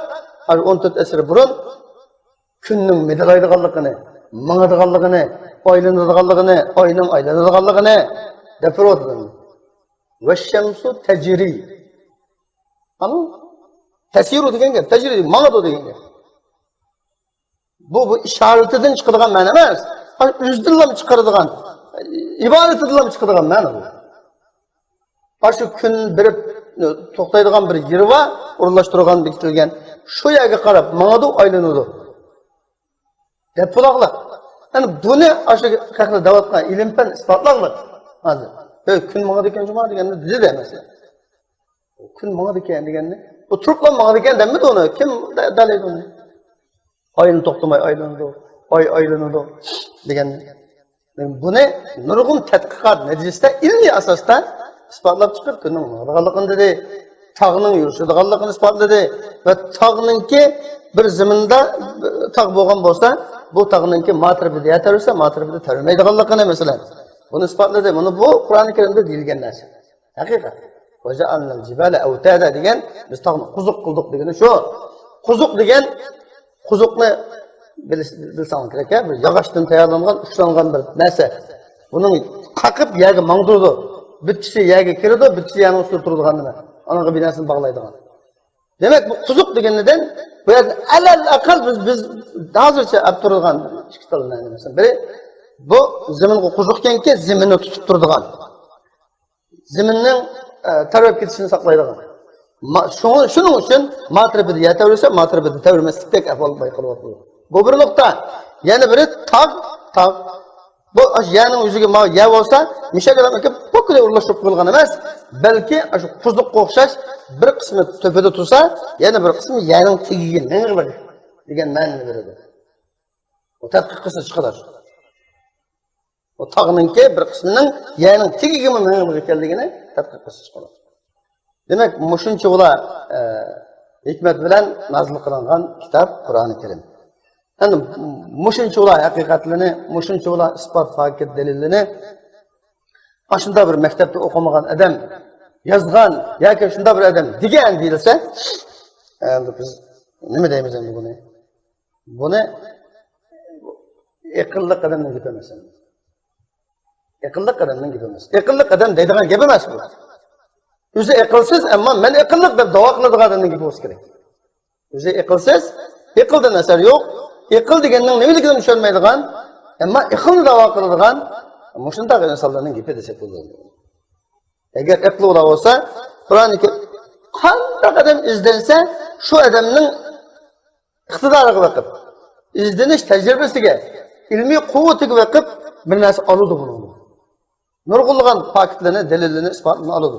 14 asr burun kunning medalaydiganligini, mangadiganligini, aylanadiganligini, oyning aylanadiganligini deb turadi. Vash-shamsu tajri. Ana tasiru degan gap, tajri mangadi degan gap. Bu ishoratidan chiqadigan ma'no emas. O'zidan chiqaradigan, ibodatidan chiqadigan ma'no bu. Shu kun birib to'xtaydigan bir yeri va o'rnashtirgan bitilgan shu yerga qarab mangadi, aylanadi. Deb quloqlar. Yani buni shu haqida davatgan ilm-fan isbotlaqlar. Hozir. Kun mangadi ekan juma deganni dedi masalan. Kun mangadi ekan deganni, bu turqlan mangadi ekan demidi uni. Kim dalaydi uni? Oyni to'xtamay aylanadi, oy aylanadi deganni. Buni nurg'un tadqiqot natijasida ilmiy asosda isbotlab chiqib, kunning mangadiganligini dedi, tog'ning yurishadiganligini isbotladi va tog'ningki bir zaminda tog' bo'lgan bo'lsa, bu tog'ningki matribida yatarsa, matribida tarmaydiganligini masalan. Buni isbotladi. Buni bu Qur'oni Karimda deyilgan narsa. Haqiqat. Vaja'alnal jibala awtada degan biz tog'ni quzuq qildik degani shu. Quzuq degan quzuqni bilsangiz kerak, bir yog'ochdan tayyorlangan, ushlangan bir narsa. Buning qaqib yerga mangdirdi. Bitkisi yerga kiradi, bitkisi yana ustida turadigan nima. Anaga binasini bog'laydigan. Demak, bu quzuq deganidan bu yerda alal aqal biz hozircha olib turgan ikki tillarni masalan. Biri bu zaminga qo'ziqganki zaminni tutib turadigan. Zaminning tarab ketishini saqlaydigan. Shuning uchun matribida yataversa, matribida tavermaslikdek ahvol bayqalyapti. Bu bir nuqta. Yana biri tog'. Bu yani o'ziga ya bo'lsa, mishalarga pokli urlashib qo'yilgan emas, balki shu quzuqqa o'xshash bir qismi to'pada tursa, yana bir qismi yaning tagiga ning'iladi degan ma'noni beradi. O tadqiq qilsa chiqadi. O tog'ninki bir qismining yaning tagiga ning'ilib ekanligini tadqiq qilsa chiqadi. Demak, mushuncha ular hikmat bilan nazl qilingan kitob Qur'oni Karim. Endi mushuncha ular haqiqatlarini, mushuncha ular isbot fakir dalilini shunda bir maktabda o'qimagan odam yozgan yoki shunda bir odam degan deyilsa, endi biz nima deymiz endi buni? Buni aqlli qadamdan gapiramiz. Aqlli qadamdan gapiramiz. Aqlli qadam deydigan gap emas bu. O'zi aqlsiz, ammo men aqlli deb da'vo qiladigan odamning gapi bo'lsa kerak. O'zi aqlsiz, aqldan asar yo'q. Aql deganning nimaligini tushunmaydigan, ammo aqlni da'vo qiladigan mushunday insonlarning gapi desa bo'ladi. Agar aqli bo'lsa, Qur'onni qanday qadam izlansa, shu odamning iqtidoriga vaqib, izlanish tajribasiga, ilmiy quvvatiga vaqib bir narsa oladi buni. Nurg'ulgan faktlarni, dalillarni, isbotini oladi.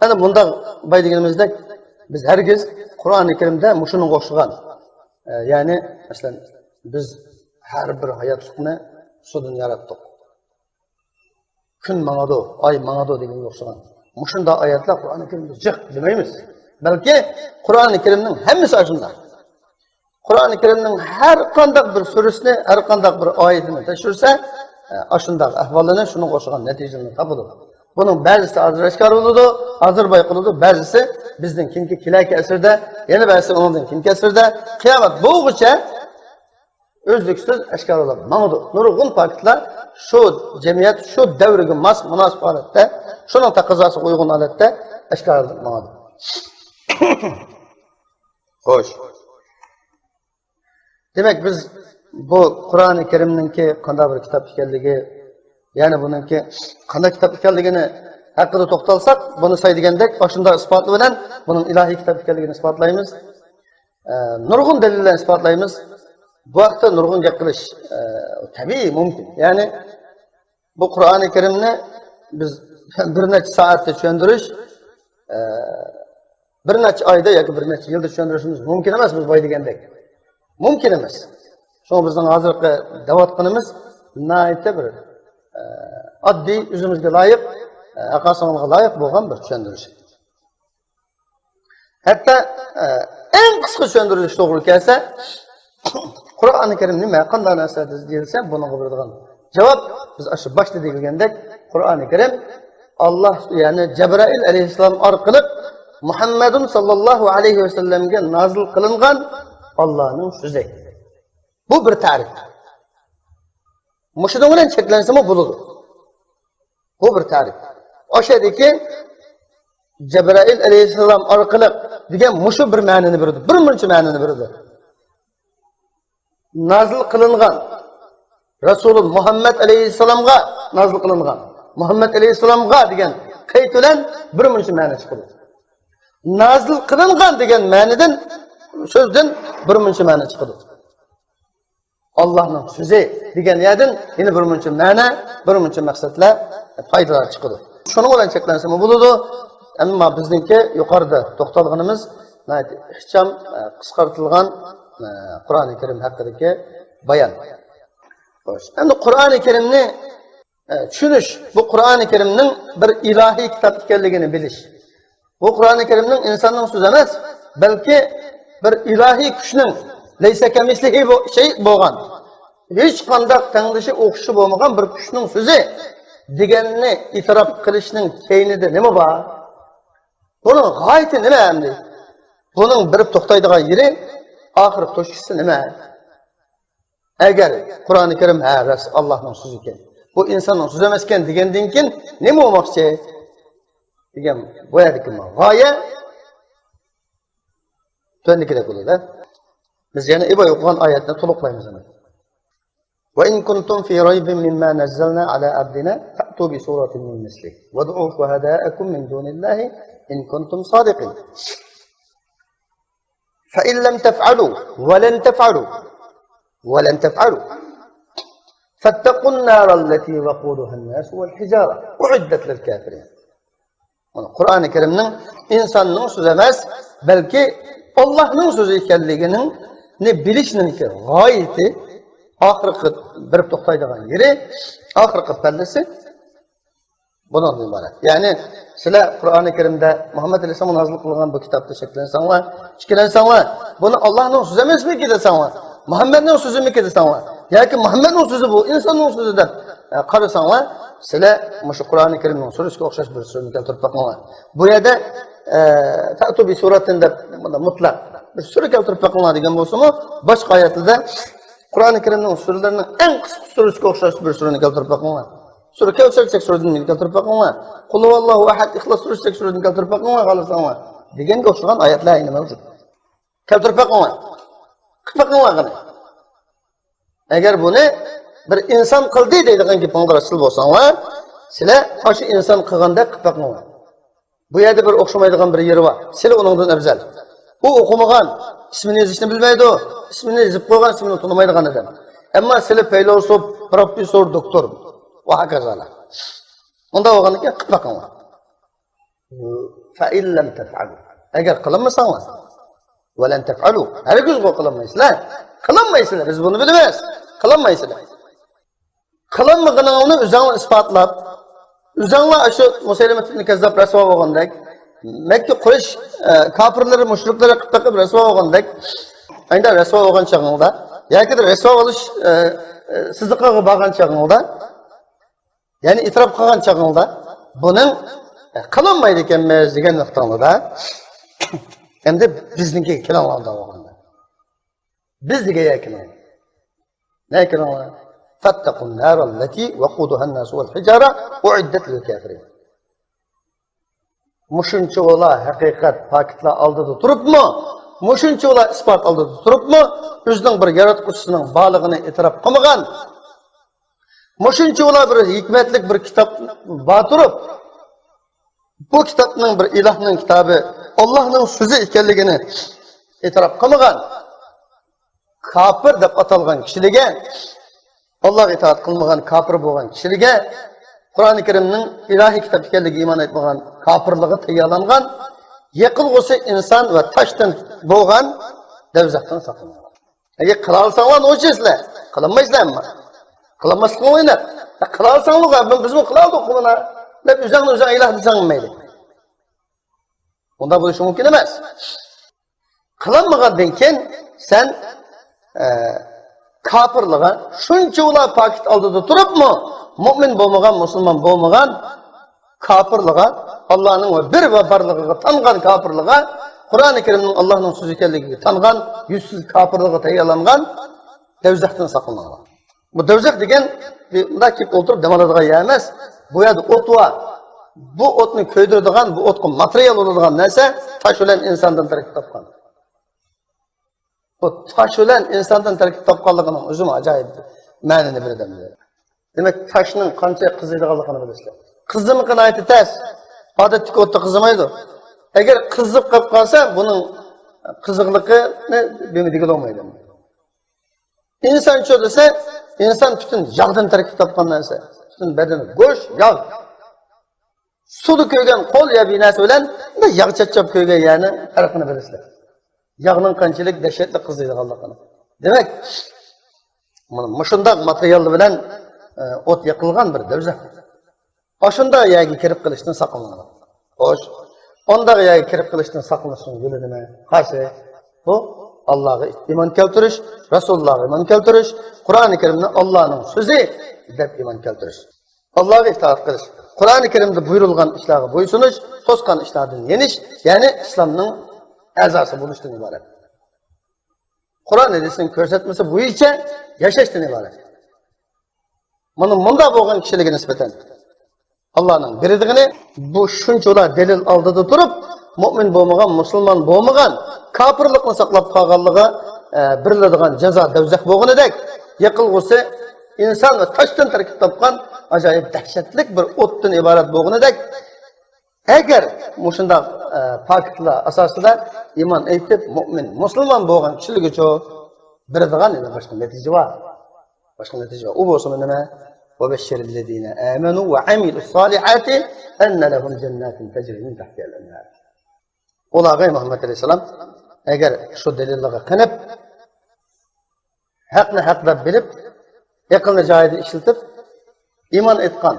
Ana bunda bay deganimizdek biz hergiz Qur'oni Karimda mushuning o'xshagan. Yani mesela biz her bir hayatını sudan yarattık. Kun manadı, ay manadı degan o'xshagan. Mushunda oyatlar Qur'oni Karimda jiq demaymiz. Balki Qur'oni Karimning hammasi shunday. Qur'oni Karimning har qanday bir surasini, har qanday bir oyatini tekshirsa, shunday ahvolini shunga o'xshagan natijalarni topadi. Bunun ba'zisi hozir oshkor bo'ladi, hozir bayqaladi, ba'zisi bizning kimki kelaki asrda, yana ba'zisi ondan kimki asrda qiyomat bo'lguncha o'zliksiz oshkor bo'ladi. Mana bu nurg'un faktlar shu jamiyat, shu davrga mos munosib holatda, shuning taqozosiga uyg'un holatda oshkor bo'ladi. Xo'sh. Demak biz bu Qur'oni Karimninki qanday bir kitob ekanligi, yani bununki qanday kitob ekanligini haqida to'xtalsak, buni saydigandek boshunda isbotli bilan buning ilohiy kitob ekanligini isbotlaymiz. Nurg'un dalillarni isbotlaymiz. Bu vaqtda nurg'un gap qilish tabiiy mumkin. Ya'ni bu Qur'oni Karimni biz bir necha soatda tushuntirish, bir necha oyda yoki bir necha yilda tushuntirishimiz mumkin emas, biz boy degandek. Mumkin emas. Shuni bizning hozirgi da'vatqinimiz nayta bir oddiy, o'zimizga loyiq, aqosonga loyiq bo'lgan bir tushuntirish. Hatto eng qisqa tushuntirish to'g'ri kelsa, Qur'oni Karim nima, qanday narsa deyilsa, bunga beradigan javob biz shu boshda degandek, Qur'oni Karim Alloh, ya'ni Jibril alayhissalom orqali Muhammadun sallallohu alayhi va sallamga nozil qilingan Allohning so'zi. Bu bir ta'rif. Mushuning bilan cheklansami bo'ladi. Bu bir ta'rif. O'shadagi Jibril alayhissalom orqali degan mushu bir ma'noni beradi. Bir muncha ma'noni beradi. Nozil qilingan Rasululloh Muhammad alayhissalomga nozil qilingan. Muhammad alayhissalomga degan qayd bilan bir muncha ma'no chiqadi. Nozil qilingan degan ma'nodan so'zdan bir muncha ma'no chiqadi. Allohning so'zi degan yerdan yana bir muncha ma'no, bir muncha maqsadlar, foydalar chiqadi. Shuning bilan cheklansa bo'ladi. Ammo bizningki yuqorida to'xtalganimiz ixcham qisqartirilgan Qur'oni Karim haqidagi bayon. Xo'sh, endi Qur'oni Karimni tushunish, bu Qur'oni Karimning bir ilohiy kitob ekanligini bilish. Bu Qur'oni Karimning insonning so'zi emas, balki bir ilohiy kuchning laysa kamislihi şey bo'lgan, hech qanday tangdishi o'qishi bo'lmagan bir kuchning so'zi deganini e'tirof qilishning keynida nima bor? Buning g'oyati nima endi? Buning bir to'xtaydigan yeri, oxir to'shkisi nima? Agar Qur'oni Karim Allohning so'zi ekan, bu insonning so'zi emas ekan degandan keyin nima bo'lmoqchi? degan bu yerdagi g'oya to'ndikida bo'ladi. Biz yana iboy o'qigan oyatni to'liqlaymiz. وإن كنتم في ريب مما نزلنا على عبدنا فأتوا بسورة من مثله وادعوا شهداءكم من دون الله إن كنتم صادقين فإن لم تفعلوا ولن تفعلوا فاتقوا النار التي وقودها الناس والحجارة أعدت للكافرين. القرآن الكريم insanın sözü emas, belki Allah'ın sözü ekanligini ne bilishning g'oyati oxirgi bir to'xtaydigan yeri oxirgi pallasi bundan iborat. Ya'ni sizlar Qur'oni Karimda Muhammad alayhisalom nozil qilgan bu kitobda shaklansanlar, ikkilansanglar, buni Allohning so'zi emasmi desanglar, Muhammadning so'zimi desanglar, yoki Muhammadning so'zi bu insonning so'zi deb qarasanglar, sizlar shu Qur'oni Karimning surasiga o'xshash bir so'zni keltirib boqinglar. Bu yerda ta'tu bi suratin deb mutlaq bir sura keltirib boqinglar degan bo'lsa-mu, boshqa oyatlarda Qur'oni Karimning suralarining eng qisqa surasiga o'xshash bir surani keltirib boqinglar. Sura Kavsar surasini keltirib boqinglar. Qul huvallohu ahad ixlos surasini keltirib boqinglar, xohlasanglar. Deganga o'xshagan oyatlar ayni mavjud. Keltirib boqinglar. Qilib boqinglar. Agar buni bir inson qildi deydigan gapinglar asl bo'lsanglar, sizlar o'sha inson qilganda qilib boqinglar. Bu yerda bir o'xshamaydigan bir yeri bor. Sizlar uningdan afzal. U o'qimagan, ismini yozishni bilmaydi, ismini yozib qo'ygan, ismini tanimaydigan odam. Ammo sizlar filosof, professor, doktor va hokazolar. Unda o'g'aniki qilib boqinglar. Fa illam taf'alu. Agar qilmasanglar, valan taf'alu. Hargiz qilmaysizlar. Qilmaysizlar. Biz buni bilamiz. Qilmaysizlar. Qilmaganingni o'zinglar isbotlab, o'zinglar shu Musaylimah ibn Kazzab rasvo bo'lgandek, Makka Quraysh kofirlari, mushriklar qilib rasvo bo'lgandek, endi rasvo bo'lgan chog'ingda, yoki rasvo bo'lish sizdiqqa borgan chog'ingda, ya'ni itrof qilgan chog'ingda, buning qilinmaydi ekanmiz degan nuqtada, endi bizniki kelanglarda bo'lganda. Bizga yakinlar. Lakinlar fattaqun nar allati waquduha an-nas wal hijara uiddat lil kafirin. Mushuncha ola haqiqat faktlar oldida turibmi? Mushuncha ola isbot oldida turibmi? O'zining bir yaratquchisining borlig'ini e'tirof qilmagan. Mushuncha ola bir hikmatlik bir kitob bor turib, bu kitobning bir ilohning kitobi, Allohning so'zi ekanligini e'tirof qilmagan. Kafir deb atalgan kishilarga, Allohga itoat qilmagan kafir bo'lgan kishilarga Qur'oni Karimning ilohiy kitob ekanligiga iymon etmagan kafirligi tayyorlangan, yiqilg'usi inson va toshdan bo'lgan davzaqdan saqlangan. Agar qila olsanglar o'chasizlar, qilmaysizlarmi? Qilmasliginglar. Qila olsanglar, bizmi qila oldik buni deb o'zingni o'zing iloh desang mayli. Bunda bo'lishi mumkin emas. Qilinmagandan keyin sen kafirliğe şuncha ular pakit oldida turibmi, mu'min bo'lmagan, musulmon bo'lmagan kafirliğe, Allohning bir va barligiga tangan kafirliğe, Qur'oni Karimning Allohning so'zi ekanligiga tangan, yuzsiz kafirliğe tayyorlangan davzaqdan saqlangan. Bu davzaq degan bunda kelib o'tirib dam oladigan yer emas. Bu yerda o't bor. Bu o'tni ko'ydiradigan, bu o'tga material bo'ladigan narsa tosh bilan insondan tarkib topgan. Bu tosh bilan insondan tarkib topganligining o'zi ajoyib ma'noni beradi. Demak, toshning qancha qiziydiganligini bilasizlar. Qizimi qanaydi tas. Odatda o'tda qizimaydi. Agar qizib qolib qolsa, buning qiziqligini bilmaydiga olmaydi. İnsan şu dese, insan bütün yağdan tarkib topgan narsa. Bütün bedeni go'sht, yağ. Suda ko'ygan qo'l ya bir narsa bilan yağ chachab ko'ygan yani farqini bilasizlar. Yağning qanchalik dahshatli qiziydiganligini. Demak, mana shunday material bilan o't yiqilgan bir davzaq. Oshunda yagi kirib qilishdan saqlanadi. Xo'sh, onda yagi kirib qilishdan saqlanishning yo'li nima? Qaysi? Bu Allah'a iman keltirish, Resulullah'a iman keltirish, Qur'oni Karimni Allohning so'zi deb iman keltirish. Allohga itoat qilish. Qur'oni Karimda buyurilgan ishlarga bo'ysunish, to'sqan ishlardan yenish, ya'ni islomning a'zosi bo'lishdan iborat. Qur'on hadisning ko'rsatmasi bo'yicha yashashdan iborat. Mana bunda bo'lgan kishilarga nisbatan Allohning berdigini bu shunchalar dalil oldida turib, mu'min bo'lmagan, musulmon bo'lmagan, kafirlikni saqlab qolganligi biriladigan jazo davzaq bo'lganidek, yiqilg'usi inson va toshdan tarkib topgan ajoyib dahshatlik bir o'tdan iborat bo'lganidek, agar mushundoq faktlar asosida iymon aytib mo'min musulmon bo'lgan kishilik uchun beradigan boshqa natija bor. Boshqa natija u bo'lsa nima? وبشر الذين آمنوا وعملوا الصالحات أن لهم جنات تجري من تحتها الأنهار. Ularga Muhammed Aleyhisselam eğer şu delilleri kınıp, hakni hakda bilip, yakınlı cahide işletip, iman etkan,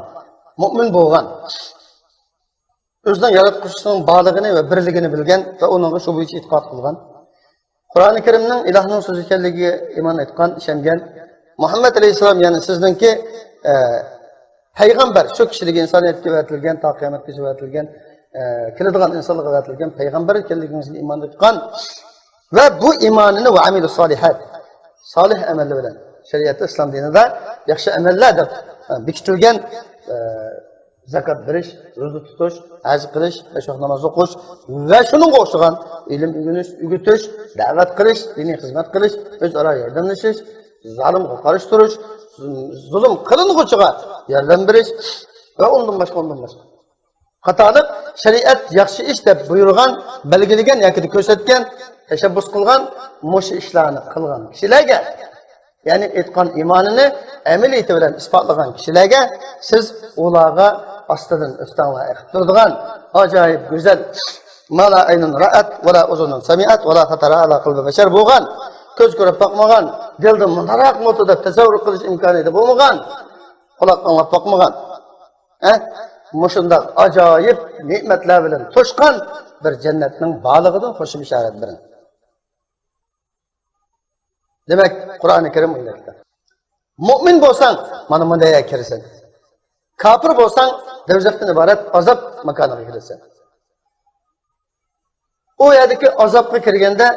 mümin boğan, özden yaratmışının bağlılığını ve birliğini bilgen ve onun şu bu içi itikat kılgan, Kur'an-ı Kerim'nin ilahının sözü kelliği iman etkan, işengen, Muhammed Aleyhisselam yani sizdinki peygamber, şu kişilik insaniyetki verilgen, ta kıyametki verilgen, kiladigan insonlarga aytilgan payg'ambar ekanligimizga iymon etgan va bu iymonini va amilus solihat solih amallar bilan shariat islom dinida yaxshi amallar deb bekitilgan zakat berish, ro'za tutish, haj qilish, besh vaqt namoz o'qish va shunga o'xshagan ilm o'rgatish, da'vat qilish, diniy xizmat qilish, o'zaro yordamlashish, zolimga qarshi turish, zulm qilinuvchiga yordam berish va undan boshqa Hatalık şeriat yaxshi ish deb buyurgan, belgilagan yoki ko'rsatgan, tashabbus qilgan mush ishlarni qilgan kishilarga, ya'ni aytgan iymonini amaliyati bilan isbotlagan kishilarga siz ularga ostidan o'stanglar qilib turadigan ajoyib go'zal mala aynun ra'at va la uzunun sami'at va la xatara ala qalbi bashar bo'lgan, ko'z ko'rib boqmagan, dilda mudaraq motoda tasavvur qilish imkoniyati bo'lmagan, quloq anglab boqmagan, Muşundaq ajoyib ne'matlar bilan to'shqan bir jannatning borligidan qo'shib ishorat berin. Demak, Qur'oni Karim aytadi. Mu'min bo'lsang, mana bunday kirasan. Kafir bo'lsang, do'zaxdan iborat azob makoniga kirasan. U yerdagi azobga kirganda,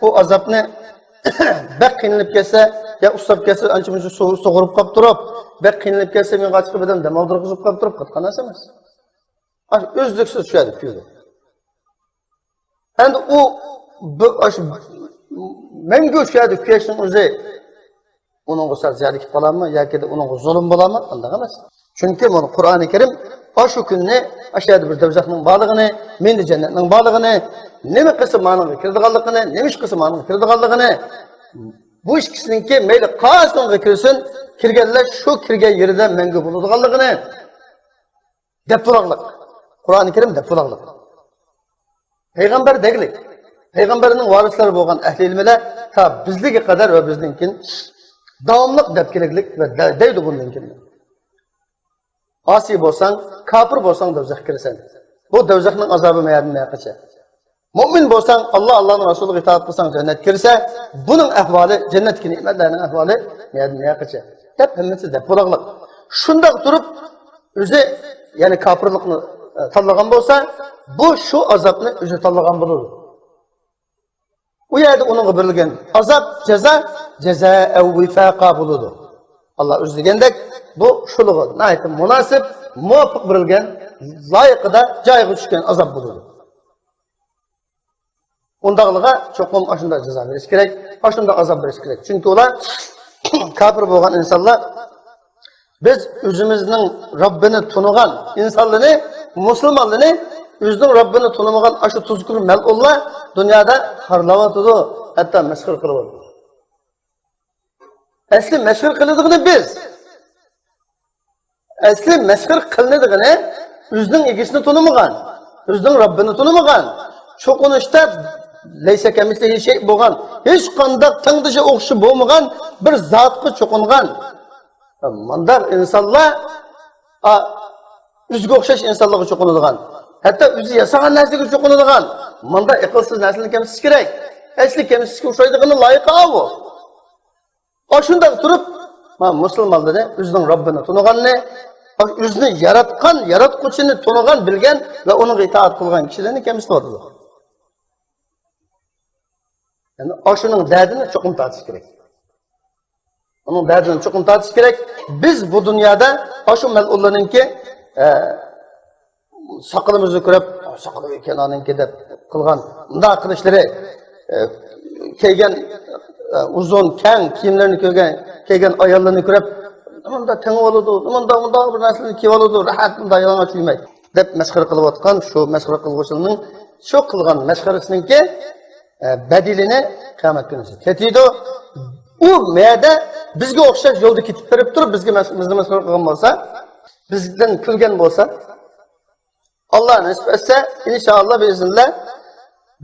bu azobni bak qiynalib kelsa, ya ustab kelsa, ancha muncha sug'urib qolib turib, bak qiynalib kelsa, men qochib bidim, dam oldirg'izib qolib turib, qatgan narsa emas. O'zliksiz tushadi kuydi. Endi u menga tushadi kuyishning o'zi uning o'sal ziyalik bo'ladimi yoki uning zulm bo'ladimi? Unday emas. Chunki mana Qur'oni Karim shu kunni ashadu bir do'zaxning borlig'ini, menda jannatning borlig'ini, nima qilsa ma'noga kiradiganligini, nima ish qilsa ma'noga kiradiganligini, bu ikkisiniki mayli qaysiga kirsin, kirganlar shu kirgan yerida menga bo'ladiganligini deb turaqliq. Qur'oni Karim deb turaqliq. Payg'ambar deglik. Payg'ambarning varislari bo'lgan ahli ilmlar ta bizga qadar va bizninkin davomli deb keraklik va deydi bundan keyin. Asi bo'lsang, kafir bo'lsang do'zaxga kirasan. Bu do'zaxning azobi mayadmayaqacha. Mu'min bo'lsang, Allohning rasuliga itoat qilsang jannatga kirsa, buning ahvoli jannatga ne'matlarning ahvoli mayadmayaqacha. Deb hammasi deb turaqliq. Shundoq turib o'zi ya'ni kafirlikni tanlagan bo'lsa, bu shu azobni o'zi tanlagan bo'ladi. U yerda uningga berilgan azob, jaza vifaqa bo'ladi. Allah o'zi degandek, bu shulug'i naytim munosib, muvofiq berilgan, loyiqida joyiga tushgan azob bo'ladi. Undaqliga cho'qim ashunda jazo berish kerak, ashunda azob berish kerak. Chunki ular kafir bo'lgan insonlar biz o'zimizning Robbini tunigan insonlarni, musulmonlarni o'zining Robbini tunimagan shu tuzkur mal'ullar dunyoda xorlayotdi, hatto masxir qilyapti. Asli masxir qilinadigan biz. Asli masxir qilinadigan o'zining egisini tunimagan, o'zining Robbini tunimagan, cho'qinishda laysa kamislihi shay bo'lgan, hech qanday tangdishi o'xshi bo'lmagan bir zotga cho'qingan. Mandar insonlar o'ziga o'xshash insonlarga cho'qinadigan, hatto o'zi yasagan narsaga cho'qinadigan. Manda aqlsiz narsani kamsiz kerak. Asli kamsizga o'xshaydigan loyiqa bu. Shunday turib, musulmonlarni o'zining Robbini tuniganni, o'zini yaratgan, yaratquchini tunigan, bilgan va uning itoat qilgan kishilarni kamsitadi. Yani shuning dardini cho'qim tortish kerak. Onun derdini cho'qim tortish kerak. Biz bu dunyoda shu mal'ullarninki soqolimizni ko'rib, soqoli ekanoninki deb qilgan bunday qilishlari, kelgan uzun, keng kiyimlarni ko'rgan, kelgan ayollarni ko'rib, Bunda teng oldu, bunda bir narsani kiyib oldu, rahat bunda yalang'och yurmaydi deb masxara qilayotgan shu masxara qilg'uvchining shu qilgan masxarasiningki badilini qiyomat kuni ketiydi. U mayda bizga o'xshash yo'lda ketib berib turib, bizni masxara qilgan bo'lsa, bizdan kulgan bo'lsa, Alloh nasib etsa, inshaalloh biiznillah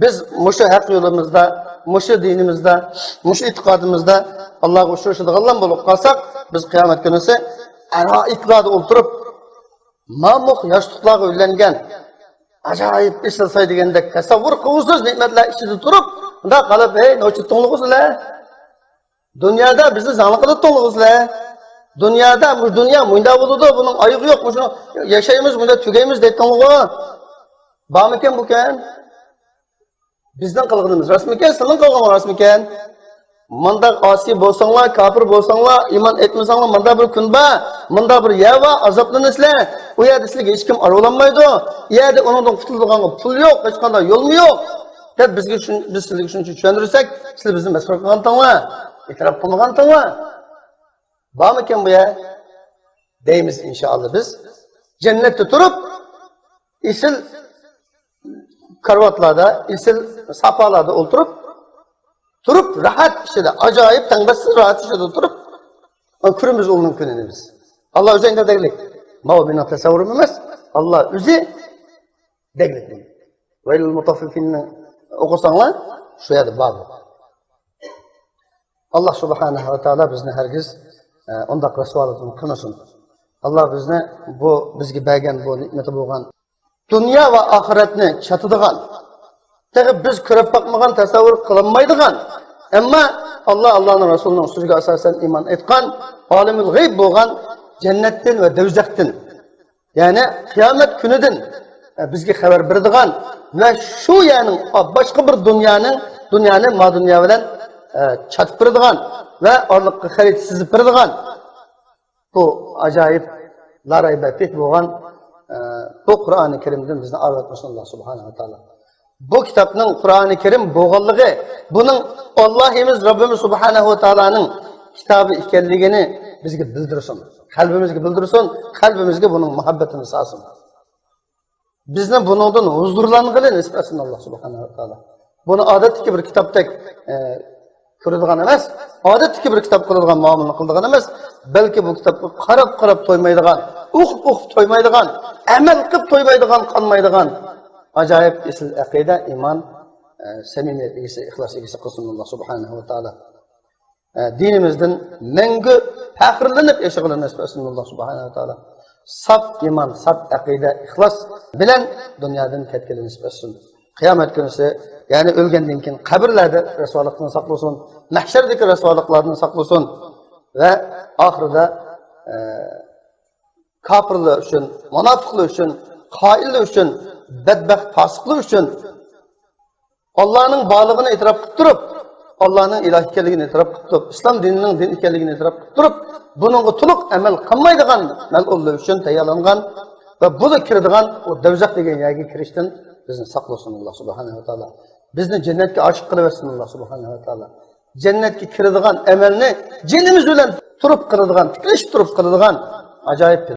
biz mushu haq yo'limizda, mushu dinimizda, mushu e'tiqodimizda Allohga o'xshashadiganlar bo'lib qolsak, biz qiyomat kunisi aroitlarda o'ltirib, mamluq yoshliqlarga uylangan ajoyib ishlsay degandek tasavvur qilasiz ne'matlar ichida turib, unda qolib, "Ey, nochi to'nglig'izlar. Dunyoda bizni zalq qilib to'nglig'izlar. Dunyoda bu dunyo bunda bo'ladi, buning oyog'i yo'q, shuni yashaymiz, bunda tugaymiz" deb to'nglig'i. Bormikan bu kan? Bizden qilganimiz rasmiken, sizning qilgan rasmiken. Manda asi bo'lsanglar, kafir bo'lsanglar, iman etmasanglar, manda bir kun bor, manda bir yava azoblanasizlar. U yerda sizga hech kim arvolanmaydi. U yerda undan qutuladigan pul yo'q, hech qanday yo'l yo'q. Deb bizga biz sizga shuncha tushuntirsak, siz bizni masxara qilgandinglar, e'tirof qilmagandinglar. Bormikan bu yer? Deymiz inshaalloh biz jannatda turib, isil karvatlarda, isil sapalarda oturup rahat işede, acayip tandaşsız rahat işede oturup kürümüz olunun gününü biz. Allah üzerinde deglik. Mağbina tesavvurum emez. Allah üzü deglik. Veylül mutaffifinni okusanlar şu yerde bağlı. Allah subhanahu wa ta'ala bizni herkes ondak Resulullah kınasın. Allah bizni bizge bergen bu nimeti bo'lgan dünya ve ahiretini çatıdığan, tabi biz körüp bakmagan, tasavvur kılınmaydıgan, ama Allah'ın Resulü'nün sözüge asasen iman etkan, alimul gayb bo'lgan cennetten ve devzekten, yani kıyamet günüdün bizge haber berdigan ve şu yani başka bir dünyanın ma dünya bilen çatıp berdigan ve arlıklı harit sizip berdigan, bu acayip laraybetlik bo'lgan bu Kur'an-ı Kerim'den bizden anlatmışsın Allah subhanahu wa ta'ala. Bu kitapның Kur'an-ı Kerim boğallığı, bunun Allah'ımız Rabbimiz subhanahu wa ta'ala'nın kitabı ikenligini bizge bildirsin. Kalbimizge bildirsin, kalbimizge bunun muhabbetini sağsın. Bizden bunun huzurlanğını nisbetsin Allah subhanahu wa ta'ala. Bunu adetki bir kitaptek ko'radigan emas, odatdagi bir kitob qiladigan muomala qiladigan emas, balki bu kitobga qarab to'ymaydigan, o'qib to'ymaydigan, amal qilib to'ymaydigan, qolmaydigan ajoyib isl aqida, iymon, samimiyat egasi, ixlos egasi qilsin Alloh subhanahu va taolo. Dinimizdan mangu faxrlanib yashag'ini nasib etsin Alloh subhanahu va taolo. Saf iymon, saf aqida, ixlos bilan dunyodan ketganini nasib etsin. Qiyomat kunisi, yani ölgenden keyin kabirlerde Resululuk'tan saklasın, mahşerdeki Resululuklardan saklasın ve ahirde kafirliği için, münafıklığı için, hainliği için, bedbaht fasıklığı için Allah'ın bağlılığını itiraf kıptırıp, Allah'ın ilahi ikenligini itiraf kıptırıp, İslam dininin din ikenligini itiraf kıptırıp, bunun tuluk emel kılmaydigan mel'ulluğu için tayyalangan ve bu da kirdigan o devzak degen yerge kirişten bizni saklasın Allah subhanahu wa ta'ala. Bizni cennetke aşık kılıversin Allah subhanahu wa ta'ala. Cennetke kirdigan emelini cenimiz bilen turup kırdigan, tikleşip turup kırdigan acayip bir